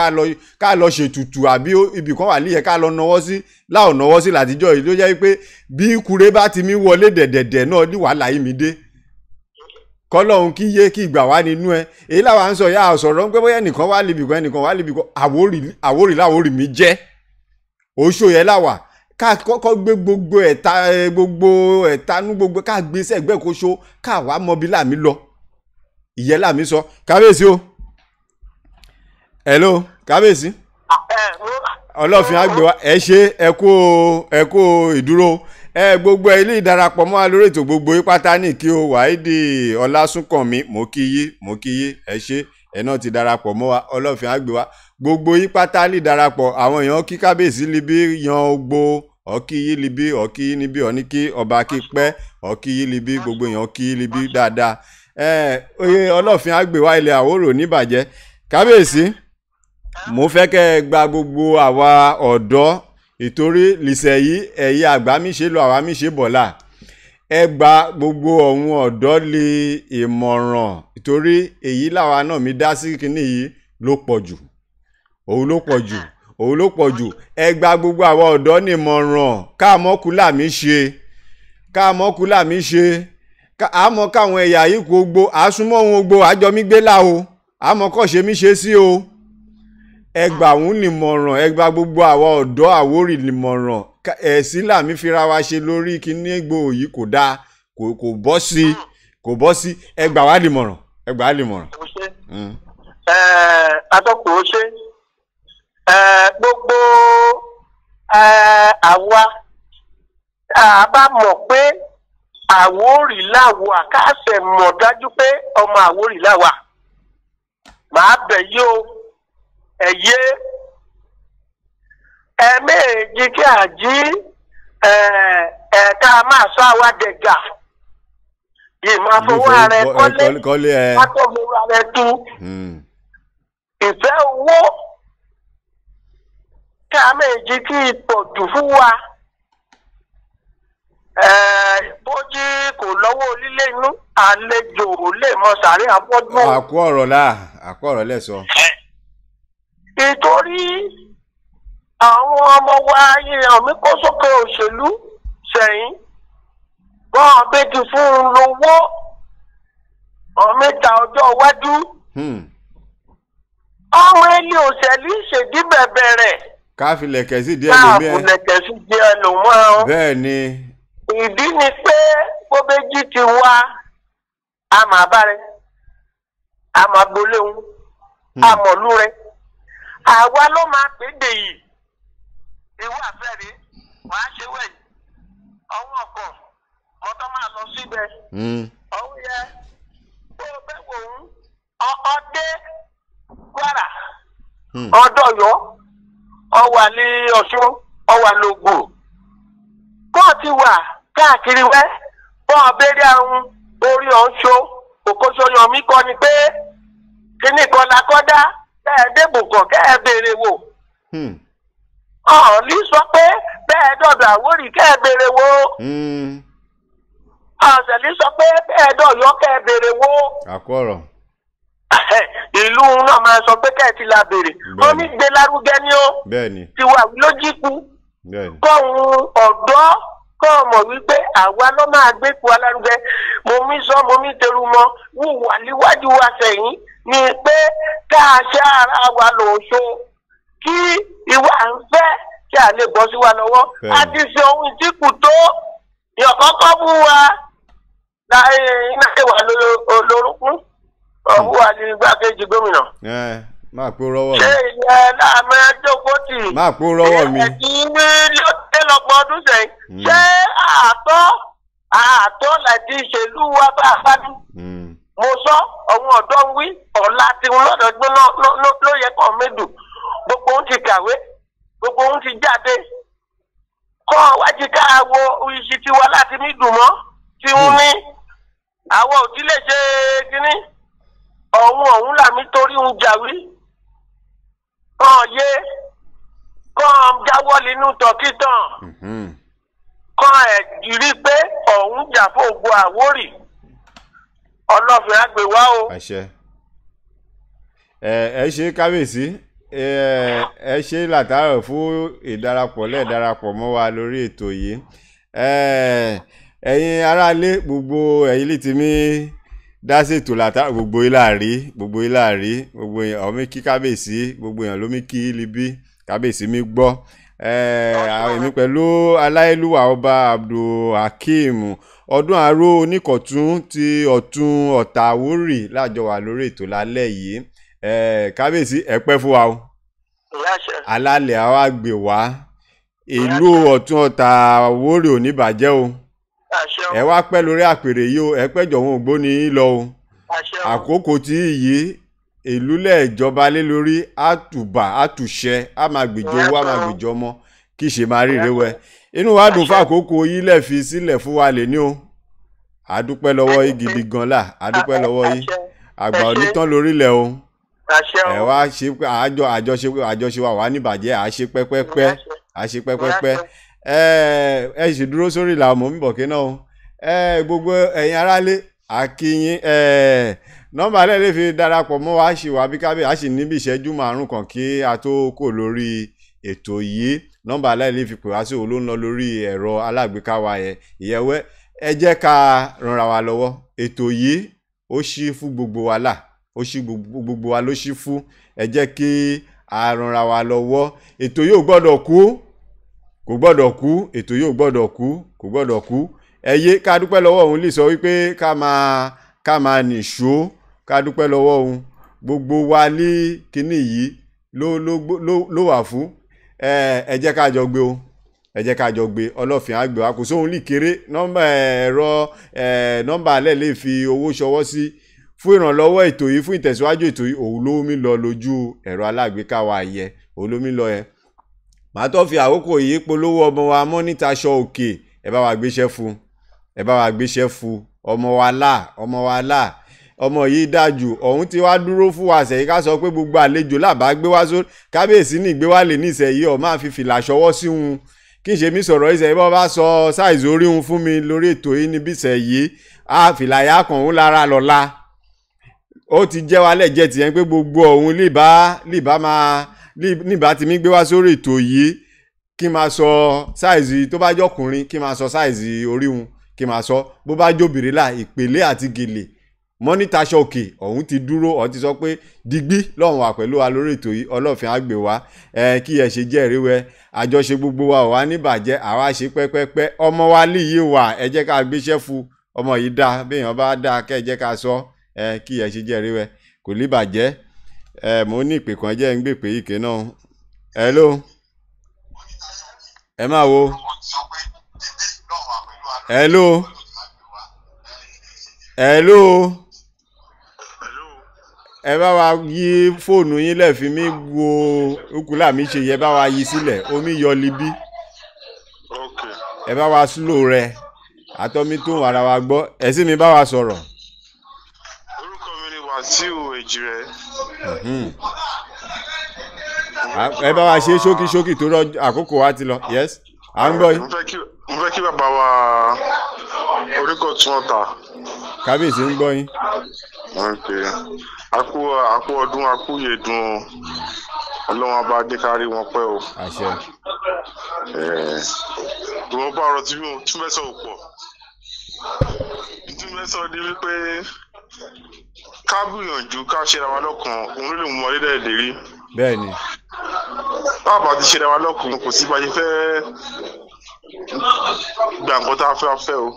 ká lọ ṣètùtù àbí ibìkan wà lè yẹ ká lọ náwó sí láò náwó sí látijọ́ yìí ló jẹ́ wípé bí kure bá ti mi wọlé dẹ̀dẹ̀dẹ̀ náà ní wàhálà yìí mi dé kọ́lọ́hún kí yé kí ìgbà wá nínú ẹ èyí làwọn à ń sọ yà sọ̀rọ̀ pé bóyá ẹnìkan wà níbìkan ẹnìkan wà níbìkan Àwórì láwórì mi jẹ́ oṣù yẹn láwà ká kọ́kọ́ gbé gbogbo ẹ̀tanú gbogbo ká gbé sẹ́gbẹ́ koṣo ká wá mọbi láàmì lọ ìyẹn láàmì sọ kábíyèsí o hello kábíyèsí ọlọ́fin àgbè wa ẹ ṣe ẹ kú ìdúró gbogbo ilé ìdarapọ̀ mọ́ lórí ètò gbogbo pátá ní kí o Wáídì Ọlásùnkànmí mo kí yí ẹ ṣe ẹ náà ti darapọ̀ mọ́ wa ọlọ́fin àgbè wa gbogbo yí pátá lè darapọ̀ àwọn èèyàn kí kábíyèsí libi yan ogbo ọkí yí libi ọkí yí níbi ọní kí ọba kí pẹ́ ọkí yí libi gbogbo èèyàn kí yí libi dáadáa oye ọlọ́fin àgbè wa ilẹ̀ Àwórò níbàjẹ́ kábíyèsí mo fẹ́ kẹ́ ẹ gba gbogbo àwa ọ̀dọ́ ìtorí lìṣẹ̀ yìí ẹ̀yìn àgbà mi ṣe lọ àwa mi ṣe bọ̀là ẹ gba gbogbo ọ̀hún ọ̀dọ́ lè ìmọ̀ràn ìtorí èyí làwa náà mi dá sí kinní yìí ló pọ̀ jù òun ló pọ̀ jù ẹ gba gbogbo àwọn ọ̀dọ́ ní ìmọ̀ràn káàmọ́kúlà mi ṣe àmọ́ káwọn ẹ̀yà yìí kò gbó àsúnmọ́ ohun gbó àjọ mi gbé là o àmọ́ kọ́ ṣe mí ṣe sí o ẹ gba òun nímọ̀ràn ẹ gba gbogbo àwọn ọ̀dọ́ Àwórì nímọ̀ràn ẹ̀sìn làmí fira wa ṣe lórí kíní gbò yìí kò dáa kò bọ́ sí ẹ gbà wá nímọ̀ràn atọ́kùn ó ṣe gbogbo àwa a bá mọ̀ pé Àwórì láwa káàsẹ̀ mọ̀ dájú pé ọmọ Àwórì láwa màá bẹ̀ yí o ẹ̀yẹ ẹ̀ẹ̀mejì kí a jí ká máa sọ àwa dẹ̀gà yìí máa fowó ara ẹ kọ́lé látọ̀gbọ̀n ara ẹ tú ìfẹ́ owó ká méjì kí ìpọ̀jù fún wa bójú kò lọ́wọ́ onílé inú àlejò lè mọ sàárè àpọ́jú. àkó ọ̀rọ̀ lẹ́sọ. ìtorí àwọn ọmọ wa èèyàn mi kó sókè òṣèlú sẹ́yìn wọ́n bẹ́ẹ̀ fún un lówó ọ̀mẹ́ta ọjọ́ iwájú. ọmọ ilé òṣèlú ìṣèdí bẹ̀rẹ̀. káfílẹ̀kẹ̀ sí díẹ̀ lómi ẹ̀. káfílẹ̀kẹ̀ sí díẹ̀ lómi. bẹ́ẹ̀ ni. ìdí ni pé gbóbéjì ti wá a máa bá rẹ a máa gbolé òun a mọ̀lú rẹ àwa ló máa péde yìí ìwé àfẹ́rẹ́ wàá ṣe wẹ̀yìn ọwọ́ ọkọ̀ mọ́tọ́ máa lọ síbẹ̀ ọ̀hún yẹ kó o bẹ́ wò ó ọdẹ Kwara ọdọ̀yọ́ ọwà ní Ọ̀ṣun ọwà lógo kóòtù wà káàkiri wẹ́ bọ́ abẹ́rẹ́ àrùn orí ọ̀ṣọ́ òkòṣọyàn mi kọ́ ni pé kíní kan lakọ́dá kẹ́ẹ̀dẹ́gbùkọ̀ kẹ́ẹ̀bẹ̀rẹ̀ wò ọ̀ọ́lì sọ pé bẹ́ẹ̀ dọ̀dọ̀ Àwórì kẹ́ẹ̀bẹ̀rẹ̀ wò ọ̀sẹ̀lì sọ pé bẹ́ẹ̀ dọ̀yọ́ kẹ́ẹ̀bẹ̀rẹ̀ wò. àkọ́rọ̀. ìlú náà máa sọ pé kẹ́ẹ̀tì la bèrè wọ́n ní gbé lárugẹ ní ó tiwa lójíkú kọ́hún ọ̀dọ́ kọ́ mọ̀ wípé àwa ló máa gbé ku alárugẹ mo mí sọ mo mí teru mọ wíwà níwájú wa sẹ́yìn ni pé ká a ṣe ara wa lòóṣó kí ìwà ń fẹ́ kí a lè bọ́ sí wa lọ́wọ́ a ti ṣe ohun tí kù tó ìyọ̀kọ́kọ́ mú wa iná ìwà lórúkún ọ̀hún wa ní igbákejì gómìnà. máa pé rọ́wọ́ mi. ṣé ìyẹn láàmú ẹjọ́gbó tì. máa pé rọ́wọ́ mi. ẹ̀ẹ́dì ní lọ́gbọ̀n ọdún sẹ́yìn. ṣé àtọ́ láti ìṣèlú wa bá a bá dùn. mo sọ ọ̀hún ọ̀dọ́ ń wí ọ̀la tí wọn lọ́dọọdún ló yẹ kàn méjì gbogbo ohun ti kàwé gbogbo ohun ti jáde. kọ́ wájú ká wo iṣẹ́ tiwa láti mí dùn mọ́ tí wọ́n ní àwọn ò tí lè ṣe kínní ọ̀hún làmí torí ń jàwí kàn yé kàn jáwọ́ nínú tọ̀kítàn kàn ẹ̀ rí pé ọ̀hún jà fún ògùn Àwórì ọlọ́fin àgbè wá o. ẹ ṣe kábíyèsí ẹ ṣe látàárọ̀ fún ìdarapọ̀ mọ́ wa lórí ètò yìí ẹ̀yin aráalé gbogbo ẹ̀yin lè ti mí dá sí ètò látàárọ̀ gbogbo ìlàrí gbogbo èèyàn ọmọ kí kábíyèsí gbogbo èèyàn ló mí kí libi kábíyèsí mi gbọ́ èmi pẹ̀lú aláìlúwà ọba Abdulhakeem ọdún àárò oníkọ̀tún ti ọ̀tún Ọ̀tà Àwórì lájọ wà lórí ètò lálẹ́ yìí kábíyèsí ẹ pẹ́ fún wa o alálẹ̀ àwa gbè wá ìlú ọ̀tún Ọ̀tà Àwórì ò ní bàjẹ́ o ẹ wá pẹ́ lórí àpèrè yìí o ẹ pẹ́ jọ̀wọ́n ògbóni lọ o àkókò tí yìí ìlú lẹ́ẹ̀jọba lé lórí àtùbà àtùṣẹ á máa gbèjọ owó á máa gbèjọ ọmọ kì í ṣe máa rí rewẹ inú wa dùn fún àkókò yìí lẹ̀ fi sílẹ̀ fún wa lè ní o àdúpẹ́ lọ́wọ́ yìí gidi gan la àdúpẹ́ lọ́wọ́ yìí àgbà onítàn lórílẹ̀ o ẹ wá ṣe àjọṣe wa wà níbàjẹ́ àṣe pẹ́pẹ́pẹ́ ẹ sì dúró sórí ìlà ọmọ mímọ̀ kí náà gbogbo ẹ̀yin aráalé àkíyín nọ́mbà alẹ́ lè fi darapọ̀ mọ́ wa ṣì wà bí kábíyè a sì níbi ìṣẹ́jú 5 kan kí a tó kò lórí ètò yìí nọ́mbà alẹ́ lè fi pè wá sí olóń lọ lórí ẹ̀rọ alágbèéká wa ìyẹ̀wẹ́ ẹ jẹ́ ká ranra wa lọ́wọ́ ètò yìí ó ṣí fún gbogbo wa là ó ṣí gbogbo wa ló ṣí fún ẹ jẹ́ kí a ranra wa lọ́wọ́ ètò yìí ò gbọ́dọ̀ kú kò gbọ́dọ̀ kú ẹ yé ká dúpẹ́ lọ́wọ́ òun lè sọ wípé ká máa nìṣó ká dúpẹ́ lọ́wọ́ òun gbogbo wa ní kinní yìí ló wà fún ẹ jẹ́ ká jọ gbé o ẹ jẹ́ ká jọ gbé ọlọ́fin àgbè wa kò sóhun lè kéré nọ́mbà alẹ́ lè fi owó ṣọwọ́ sí fún ìrànlọ́wọ́ ètò yìí fún ìtẹ̀síwájú ètò yìí òun ló mi lọ lójú ẹ̀rọ alágbèéká wa yẹ òun ló mi lọ yẹ màá tó fi àkókò yìí polówó ọmọ wa Mọ́nítàṣọ Òkè ẹ bá wa gbéṣẹ́ fún ọmọ wa là ọmọ yìí dájú ọ̀hún tí wàá dúró fún wa sẹ́yìn ká sọ pé gbogbo àlejò làbá gbé wá sórí kábíyèsí ní ìgbé wá lè ní ìsẹ̀yìí ọ̀ máa fi fìlà ṣọwọ́ sí wọn kí n ṣe mí sọ̀rọ̀ ìsẹ̀yìí bọ́ bá sọ sáìzì orí wọn fún mi lórí ètò yìí níbi ìsẹ̀yìí á fìlà yá kàn ń lára lọ́la ó ti jẹ́ wálẹ̀ jẹ́ tìyẹn pé gbogbo ọ̀hún níbà tí mi gbé wá sórí ètò yìí kí n máa sọ sáìzì tó bá jọkùnrin kí n máa sọ sáìzì orí wọn kí n máa sọ bó bá jóbìrì là ìpèlé àti gèlè Mọ́nítàṣọ Òkè ọ̀hún ti dúró ọ̀hún ti sọ pé digbí lọ́hùn wà pẹ̀lú wa lórí ètò yìí ọlọ́fin àgbè wa kí ẹ ṣe jẹ́ ìríwẹ́ àjọṣe gbogbo wa wà níbàjẹ́ àwa ṣe pẹ́pẹ́pẹ́ ọmọ wa lè yé wa ẹ jẹ́ ká gbéṣẹ́ fún ọmọ yìí dá béèyàn bá dá kẹ́ ẹ jẹ́ ká sọ kí ẹ ṣe jẹ́ ìríwẹ́ kò ní bàjẹ́ mo ní ìpè kan jẹ́ ń gbé pé ìké náà hello ẹ máa wo hello ẹ bá wa yí fóònù yín lẹ́ẹ̀fí mi wo ukùlà mi ṣe yẹ bá wa yí sílẹ̀ omi yọ libí ẹ bá wa slow rẹ àtọ́mí tó ń ara wa gbọ́ ẹ sì mi bá wa sọ̀rọ̀. orúkọ mi ni Wàsíù Èjìrẹ́. ẹ bá wa ṣe ṣókíṣókí tó rọ àkókò wa ti lọ yes à ń gbọ́ yín. mo fẹ́ kí bàbá wa oríkọ̀ tún ọ̀tà. kábíyèsí ń gbọ́ yín. àkú ọdún àkú yèdùn ọlọ́run abá dé kárí wọn pẹ́ o. àṣẹ. ìwọ̀n bá ọ̀rọ̀ tí mo tún fẹ́ sọ pọ̀ tún fẹ́ sọ ní wípé ká gbìyànjú ká ṣera wa lọ́kàn òun ló lè mú ọdẹ dẹ́ẹ̀dẹ́ rí. bẹ́ẹ̀ni. báwa bá ti ṣera wa lọ́kàn kò sí bá ṣe fẹ́ gba nǹkan tá a fẹ́ o.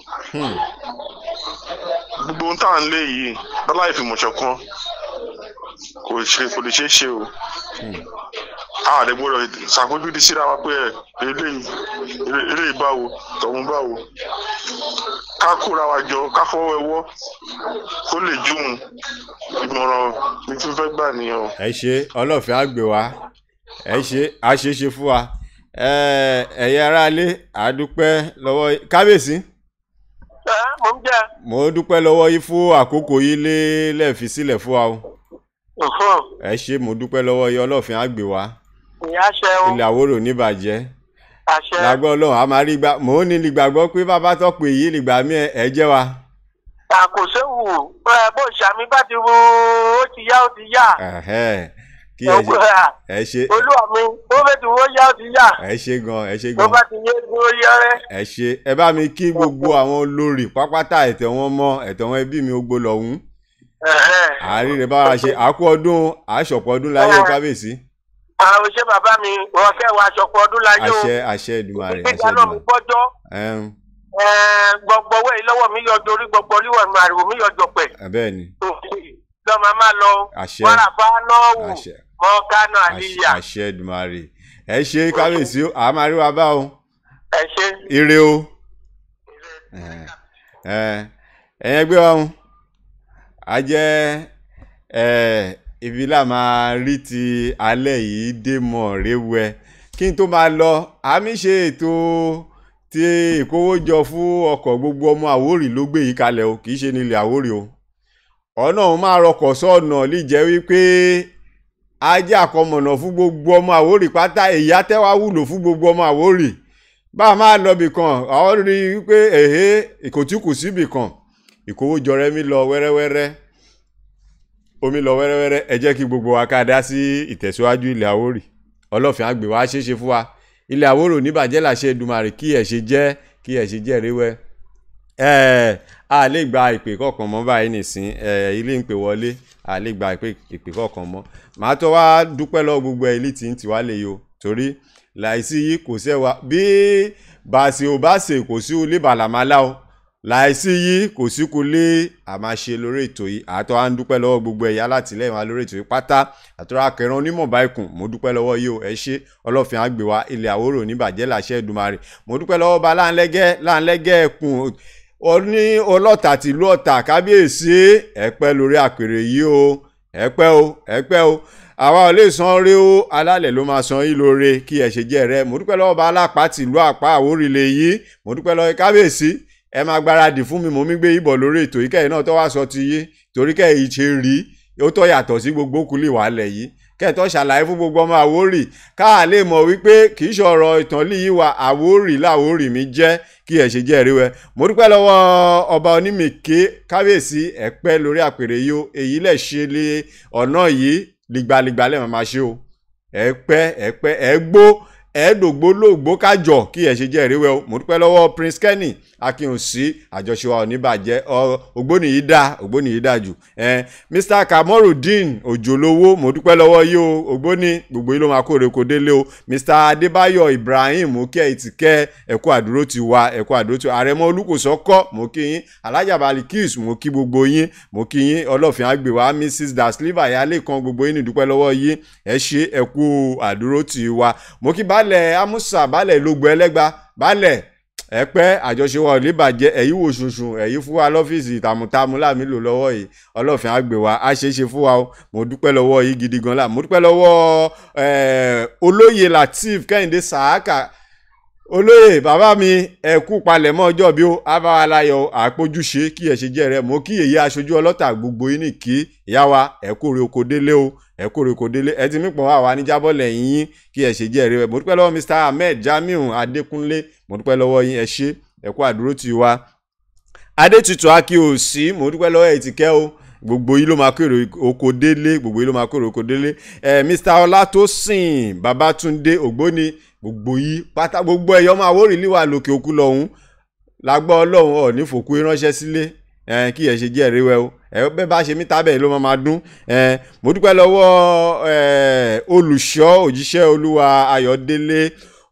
gbogbo ohun tá à ń lé yìí láláì fìmọ̀ ṣọ̀kan kò lè ṣeé ṣe o. a lè gbọ́dọ̀ ṣàfojúdi síra wa pé eléyìí báwo tọ̀hún báwo ká kóra wa jọ ká fọwọ́ ẹwọ́ kó lè jùun ìmọ̀ràn mi tún fẹ́ gbà nìyẹn o. ẹ ṣe ọlọ́fin àgbè wa ẹ ṣe àṣeṣe fún wa ẹ̀yẹ aráalé àdúpẹ́ lọ́wọ́ kábíyèsí. mo ń jẹ́. mo dúpẹ́ lọ́wọ́ yìí fún àkókò yìí lẹ́ẹ̀fi sílẹ̀ fún wa o. ẹ ṣe mo dúpẹ́ lọ́wọ́ yìí ọlọ́fin àgbè wa. ìyá ṣe o. ilẹ̀ àwòrò níbàjẹ́. àṣẹ. lágbọ́ ọlọ́run a máa rí gbà mò ń ní lè gbàgbọ́ pé bàbá tó pè yìí lè gbà mí ẹ jẹ́ wa. àkòṣewù bó ṣàmì bá ti wo ó ti yá ó ti yá. kí ẹ ṣe olúwa mi ó fẹ́ ti wo yá ó ti yá. ẹ ṣe gan ẹ ṣe gan. tó bá ti yé dúró yẹrẹ. ẹ ṣe ẹ bá mi kí gbogbo àwọn olórí pápátá ẹ̀tẹ̀ wọn mọ́ ẹ̀tẹ̀ wọn ẹbí mi gbó lọ́hùn. àárín rẹ̀ bá wa ṣe àkú ọdún àṣọpọ̀ ọdún láyé kábíyèsí. àwọn ṣé bàbá mi wọ́n kẹ́ wa àṣọpọ̀ ọdún láyé o. àṣẹ Èdùmàrè ìgbéga náà mi gbọ́jọ́. gbogbo owó yìí lọ́wọ́ mi yọ dorí gbogbo oríwọ̀ mi àrùn mi yọ jọpẹ̀. bẹ́ẹ̀ni. lọ́mọ máa lọ wàrà bá náà wù mọ́ kánú àlìyà. àṣẹ Èdùmàrè ẹ ṣe kábíyèsí o àá máa rí wa bá o. ẹ ṣe. ire o. ẹ̀yẹn gbé wa o a jẹ́ ibi là máa rí ti alẹ́ yìí dé mọ̀ réwẹ́ kí n tó máa lọ àmì ṣe ètò tí ìkówójọ fún ọkọ̀ gbogbo ọmọ Àwórì ló gbé yìí kalẹ̀ o kì í ṣe nílẹ̀ Àwórì o ọ̀nà òun máa rọkọ̀ sọ́ọ̀nà lè jẹ́ wípé ajé àkọmọ̀nà fún gbogbo ọmọ Àwórì pátá èyí àtẹ́wá wúlò fún gbogbo ọmọ Àwórì bá a máa lọ bìkan àwọn rí wípé ìkòtìkù síbì kan ìkówójọ rẹ mi lọ wẹ́rẹ́wẹ́rẹ́ omi lọ wẹ́rẹ́wẹ́rẹ́ ẹ jẹ́ kí gbogbo wa ká dá sí ìtẹ̀síwájú ilẹ̀ Àwórì ọlọ́fin àgbè wa ṣeéṣe fún wa ilẹ̀ Àwórì oníbàjẹ́ làṣẹ Èdùmàrè kí ẹ̀ ṣe jẹ́ ríwẹ́ a lè gba ìpè kọ̀ọ̀kan mọ́ báyìí nìsín ilé ń pè wọlé a lè gba ìpè kọ̀ọ̀kan mọ́ màá tó wá dúpẹ́ lọ́wọ́ gbogbo ilé tí ń tiwá lè yo torí láìsí yìí kò sẹ́wà bí bàṣẹ ò bá ṣe kò sí olè bàlàmálà o láìsí yìí kò sí kò lè àmàṣe lórí ètò yìí àtọ́ à ń dúpẹ́ lọ́wọ́ gbogbo ẹ̀yà látìlẹ́yìn wa lórí ètò yìí pátá àtọ́rọ́ akẹran onímọ̀ báyìkùn mo dúpẹ́ lọ́wọ́ yìí o ẹ ṣé ọlọ́fin àgbè wa ilẹ̀ Àwórì oníbàjẹ́ làṣẹ Èdùmàrè mo dúpẹ́ lọ́wọ́ bá láńlẹ́gẹ́ ẹkùn oní ọlọ́tà tìlú Ọ̀tà kábíyèsí ẹ̀pẹ́ lórí àpèrè yìí o ẹ̀pẹ́ o àwa ò lè san rí ó alálẹ̀ ló máa san yín lóore kí ẹ ṣe jẹ́ rẹ mo dúpẹ́ lọ́wọ́ bá alápá tìlú àpá Àwórì lè yí mo dúpẹ́ lọ́wọ́ kábíyèsí ẹ máa gbáradì fún mi mo mi gbé ìbọ̀ lórí ètò yìí kẹ́yìn náà tó wá sọ ti yí torí kẹ́yìn ṣe rí ó tó yàtọ̀ sí gbogbo kúlì wà lẹ̀ yìí kẹ́ẹ̀tọ́ ṣàlàyé fún gbogbo ọmọ Àwórì káà lè mọ̀ wípé kì í ṣọ̀rọ̀ ìtàn líyìí wa Àwórì láwórì mi jẹ́ kí ẹ ṣe jẹ́ rí wẹ mo dúpẹ́ lọ́wọ́ ọba onímìké kábíyèsí ẹ pẹ́ lórí àpèrè yìí o èyí lẹ̀ ṣe lé ọ̀nà yìí lìgbàlìgbà lẹ́ẹ̀ máa ṣe o ẹ pẹ́ ẹ gbó ẹ̀ẹ́dògbó lóògbó kájọ kí ẹ ṣe jẹ́ ìrẹ́wẹ́ o mo dúpẹ́ lọ́wọ́ Prince Kenny Akínòsí àjọṣe wa ò ní bàjẹ́ ògbóni yìí dá jù Mr Kamorudeen Òjòlówó mo dúpẹ́ lọ́wọ́ yìí o ògbóni gbogbo yìí ló máa kóre kó délé o Mr Adébáyọ̀ Ibrahim mo kí ẹ ti kẹ́ ẹ̀kú àdúró ti wa ẹ̀kú àdúró ti wa Àrẹ̀mọ Olúkòsọ́kọ́ mo kí yín Alájà Balikis mo kí gbogbo yín mo kí yín Ọlọ́fin àgbèwá Mrs Dasliva yálé kan gbogbo yín ní dúpẹ́ lọ́wọ́ yín ẹ ṣe ẹ̀kú àdúró ti wa mo kí baálẹ̀ Amusa baálẹ̀ Lógbò Ẹlẹ́gbà baálẹ̀ ẹ̀pẹ́ àjọṣe wa ò lè bàjẹ́ ẹ̀yí wò ṣùṣù ẹ̀yí fún wa lọ́fíìsì tàmùtàmù láàmì lò lọ́wọ́ yìí Ọlọ́fin àgbè wa á ṣe é ṣe fún wa o mo dúpẹ́ lọ́wọ́ yìí gidi gan la mo dúpẹ́ lọ́wọ́ olóyè Lateef Kẹ́hìndé Sàákà olóyè bàbá mi ẹ̀kú palẹ̀mọ́ ọjọ́ bí ó abáwalayọ̀ àpójúṣe kí ẹ ṣe jẹ́ rẹ mo kí èyí aṣojú ọlọ́tà gbogbo yín ní kí ìyá wa ẹ̀kú rẹ oko délé o ẹ̀kú rẹ oko délé ẹ ti mí pọ̀ wá níjábọ̀lẹ̀ yín kí ẹ ṣe jẹ́ rẹ mo dúpẹ́ lọ́wọ́ Mr Ahmed Jamiu Adékúnlé mo dúpẹ́ lọ́wọ́ yín ẹ ṣé ẹ̀kú àdúró ti wa Adétutù Akíòsí mo dúpẹ́ lọ́wọ́ ẹ̀ ti kẹ́ o gbogbo yìí ló máa kéré oko délé gbogbo yìí ló máa kéré oko délé Mr Ọlátòsìn Babátúndé Ògbóni gbogbo yìí pátá gbogbo ẹ̀yọ́ máa Àwórì líwà lókè òkú lọ́hún lágbọ́ Ọlọ́run ọ̀ ní fòkú ránṣẹ́ sílé kí ẹ ṣe jẹ́ ìrẹ́wẹ́ o bẹ́ẹ̀ bá ṣe mí tábẹ̀ ló máa dún mo dúpẹ́ lọ́wọ́ olùṣọ́ òjíṣẹ́ Olúwa Ayọ̀délé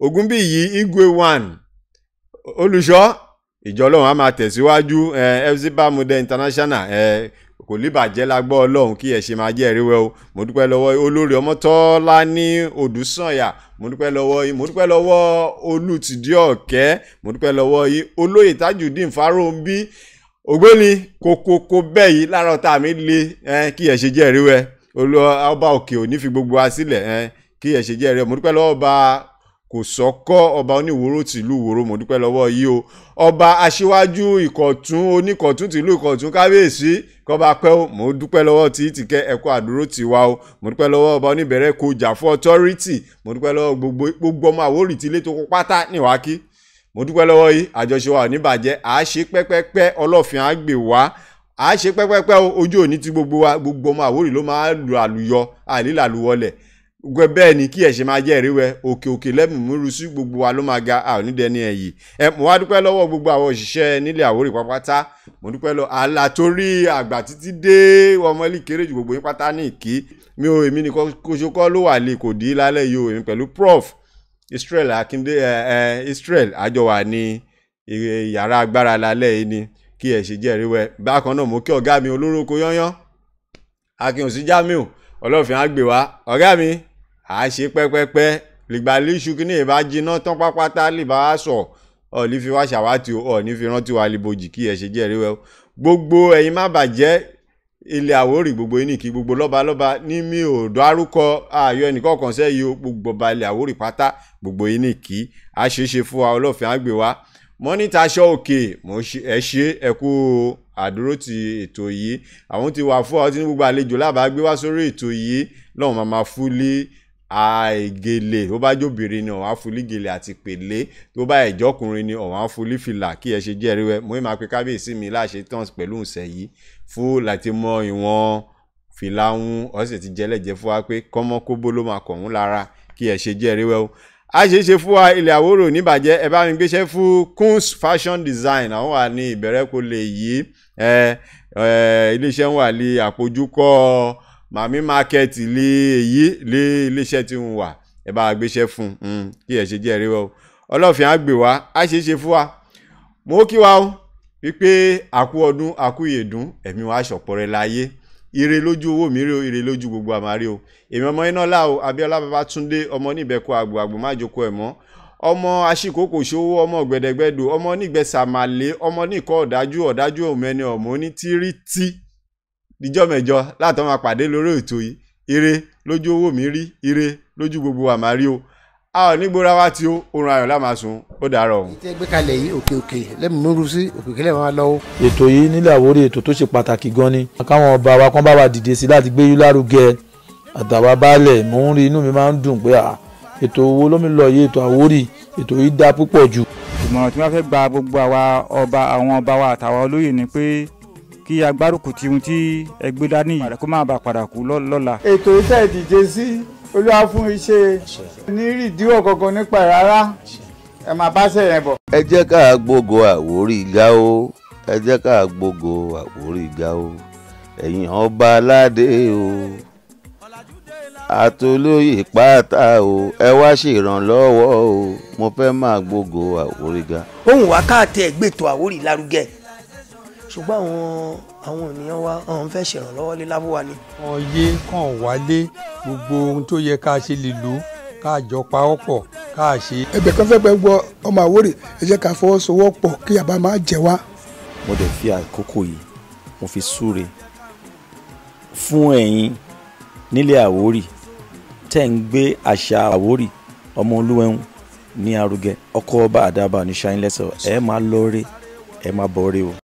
Ògúnbíyì Igwe one olùṣọ́ ìjọ Ọlọ́run á máa tẹ̀síwájú FC Bamode International kò lè bàjẹ́ lágbọ́ Ọlọ́run kí ẹ ṣe máa jẹ́ ìrẹ́wẹ́ o mo dúpẹ́ lọ́wọ́ olórí Ọmọ́tọ́lá ní Odùsànyà mo dúpẹ́ lọ́wọ́ yìí mo dúpẹ́ lọ́wọ́ Olùtìdíọ̀kẹ́ mo dúpẹ́ lọ́wọ́ yìí olóyè Tajudeen Fáróǹbí ògbóni kókókó bẹ́ẹ̀ yìí lára ọ̀tá mi le kí ẹ ṣe jẹ́ ìrẹ́wẹ́ ọba òkè ò ní fi gbogbo wa sílẹ̀ kí ẹ ṣe jẹ́ ìrẹ́wẹ́ mo dúpẹ́ lọ́wọ́ ọba Kòsọ́kọ́ ọba oníwòrò tìlú Ìwòrò mo dúpẹ́ lọ́wọ́ yìí o ọba aṣíwájú Ìkọ̀tún oníkọ̀tún tìlú Ìkọ̀tún kábíyèsí kọba pẹ́ o mo dúpẹ́ lọ́wọ́ tí ti kẹ́ ẹ̀kọ́ àdúró ti wa o mo dúpẹ́ lọ́wọ́ ọba oníbẹ̀rẹ̀ kò jà fún authority mo dúpẹ́ lọ́wọ́ gbogbo ọmọ Àwórì tí ilé tó kó pátá níwákí mo dúpẹ́ lọ́wọ́ yìí àjọṣe wa ò ní bàjẹ́ à á ṣe pẹ́pẹ́pẹ́ Ọlọ́fin á gbè wá à á ṣe pẹ́pẹ́pẹ́ ojú òní ti gbogbo wa gbogbo ọmọ Àwórì ló máa lu àlùyọ àlílà àlùwọlẹ̀ bẹ́ẹ̀ ni kí ẹ ṣe máa jẹ́ ìrẹ́wẹ́ òkè lẹ́mùmúrú sí gbogbo wa ló máa ga onídẹ́ni ẹ̀yìn mo wá dúpẹ́ lọ́wọ́ gbogbo àwọn òṣìṣẹ́ nílẹ̀ Àwórì pápátá mo dúpẹ́ lọ àlà torí àgbà títí dé ọmọ ilé kéré ju gbogbo yín pátá ní ìkí mi ò èmi nìkan kóṣokọ́ ló wà lè kò dí lálẹ́ yìí o èmi pẹ̀lú Prof Israel Akinde Israel àjọ wà ní yàrá agbára lálẹ́ yìí ni kí ẹ ṣe jẹ́ ìrẹ́wẹ́ bákan náà mo kí ọ̀gá mi olórúkọ yányán Akínòsí Jamiu Ọlọ́fin á gbè wá ọ̀gá mi à ṣe pẹ́pẹ́pẹ́ lìgbà líṣu kí ní ìbá jiná tán pápátá lè bá wá sọ ọ ní fi wá ṣàwátì ọ ní fi rántí wa libojì kí ẹ ṣe jẹ́ ìrẹ́wẹ́ gbogbo ẹ̀yin má bàjẹ́ ilẹ̀ Àwórì gbogbo yín kí gbogbo lọ́balọ́ba ní mi ò dárúkọ ayọ̀ ẹnìkan kan sẹ́yìn o gbogbo ọba ilẹ̀ Àwórì pátá gbogbo yín kí a ṣe é ṣe fún wa Ọlọ́fin á gbè wá mọ́nítà aṣọ òkè ẹ ṣe ẹ kú àdúró ti ètò yìí àwọn ti wà fún ọtí ní gbogbo àlejò lábàá gbé wá sórí ètò yìí lọ́wọ́n máa fúlé àìgèlè tó bá jóbìnrin ni ọ̀wọ́n á fúlí gèlè àti pèlé tó bá ẹ̀jọ́kùnrin ni ọ̀wọ́n á fúlí fìlà kí ẹ ṣe jẹ́ ríwẹ́ mo máa pe kábíyèsí mi láṣẹ tán pẹ̀lú ìṣẹ̀ yìí fún láti mọ ìwọ̀n fìlà ń ọ̀sẹ̀ ti jẹ́lẹ̀jẹ́ fún wa pé kọ́mọ́ kóbó ló máa kọ̀ ń lára kí ẹ ṣe jẹ́ ríwẹ́ o a ṣe é ṣe fún wa ilẹ̀ Àwórì níbàjẹ́ ẹ bá mi gbéṣẹ́ fún Kunz Fashion Design àwọn wà ní ìbẹ̀rẹ̀ kò lè yí iléeṣẹ́ wà ní àpòjúkọ́ Mami Market lé èyí lé iléeṣẹ́ tí ń wà ẹ bá gbéṣẹ́ fún kí ẹ ṣe jẹ́ ríwọ́ o Ọlọ́fin á gbè wá a ṣe é ṣe fún wa mo kí wa o wípé àkú ọdún àkú ìyèdún ẹ̀mí wa ṣọ̀pọ̀ rẹ̀ láyé ire lójú owó mi rí o ire lójú gbogbo àmàrí o èmi ọmọ iná lá o Abíọ́lá Babátúndé ọmọ níbẹ̀kọ àgbò má jókòó ẹ̀ mọ́ ọmọ aṣíkòkò ṣòwò ọmọ gbẹdẹgbẹdò ọmọ nígbẹsàmàlé ọmọ níkọ ọ̀dájú òmẹni ọmọ ní tírítí díjọ́ mẹ́jọ látọ̀ máa pàdé lórí ètò yìí ire lójú owó mi rí, ire lójú gbogbo wa máa rí o. A ò ní gbóra wá tí ó oorun ayọ̀ la máa sùn, ó dàárọ̀ o. tí ẹ gbé kalẹ̀ yìí òkè lẹ́mìí múru sí òkè kílẹ̀ máa lọ́wọ́. ètò yìí nílẹ̀ Àwórì ètò tó ṣe pàtàkì gan ni káwọn ọba wa kan bá wa dìde sí láti gbé yín lárugẹ àtàwa baálẹ̀ mò ń rí inú mi máa ń dùn pé ètò owó lómi lọ yìí ètò Àwórì ètò yìí dá púpọ̀ jù. ìmọ̀ràn tí wọ́n fẹ́ gba gbogbo àwọn ọba wa àtàwọn olóyè ni pé kí agbárùkù ti ohun tí ẹgbẹ́ dání yìí kó má bàa padà kú lọ́la. ètò iṣẹ́ ìdíje sí Olúwa fún iṣẹ́ ní ìdíwọ́ kankan nípa rárá ẹ máa bá ṣe yẹn bọ̀. ẹ jẹ́ ká gbógo Àwórì ga o, ẹ jẹ́ ká gbógo Àwórì ga o, ẹ̀yin ọba aládé o àtolóyè pátá o, ẹ wá ṣèrànlọ́wọ́ o, mo fẹ́ máa gbógo Àwórì ga. ohun wa káàtẹ́ ẹ̀gbẹ́tọ̀ Àwórì lárugẹ ṣùgbọ́n àwọn ènìyàn wa àwọn fẹ́ ṣèrànlọ́wọ́ lé lábúwa ni. ọyẹ kàn wálé gbogbo ohun tó yẹ ká ṣe lè lò ká jọ pawọ́pọ̀ ká ṣe. ẹ̀bẹ̀ kan fẹ́ pẹ́ gbọ́ ọmọ Àwórì ẹ jẹ́ ká fọwọ́sowọ́pọ̀ kí àbá máa jẹ wá. mo dẹ̀ fi àkókò yìí mo fi súre fún ẹ̀yin nílẹ̀ Àwórì tẹ́ ń gbé àṣà Àwórì ọmọ Olúwẹ̀hún ní arugẹ. ọkọ ọba àdàbà ní ṣáínlẹ́sọ̀ ẹ máa lọ́ọ́rẹ́ ẹ máa bọ̀ọ́rẹ́ o.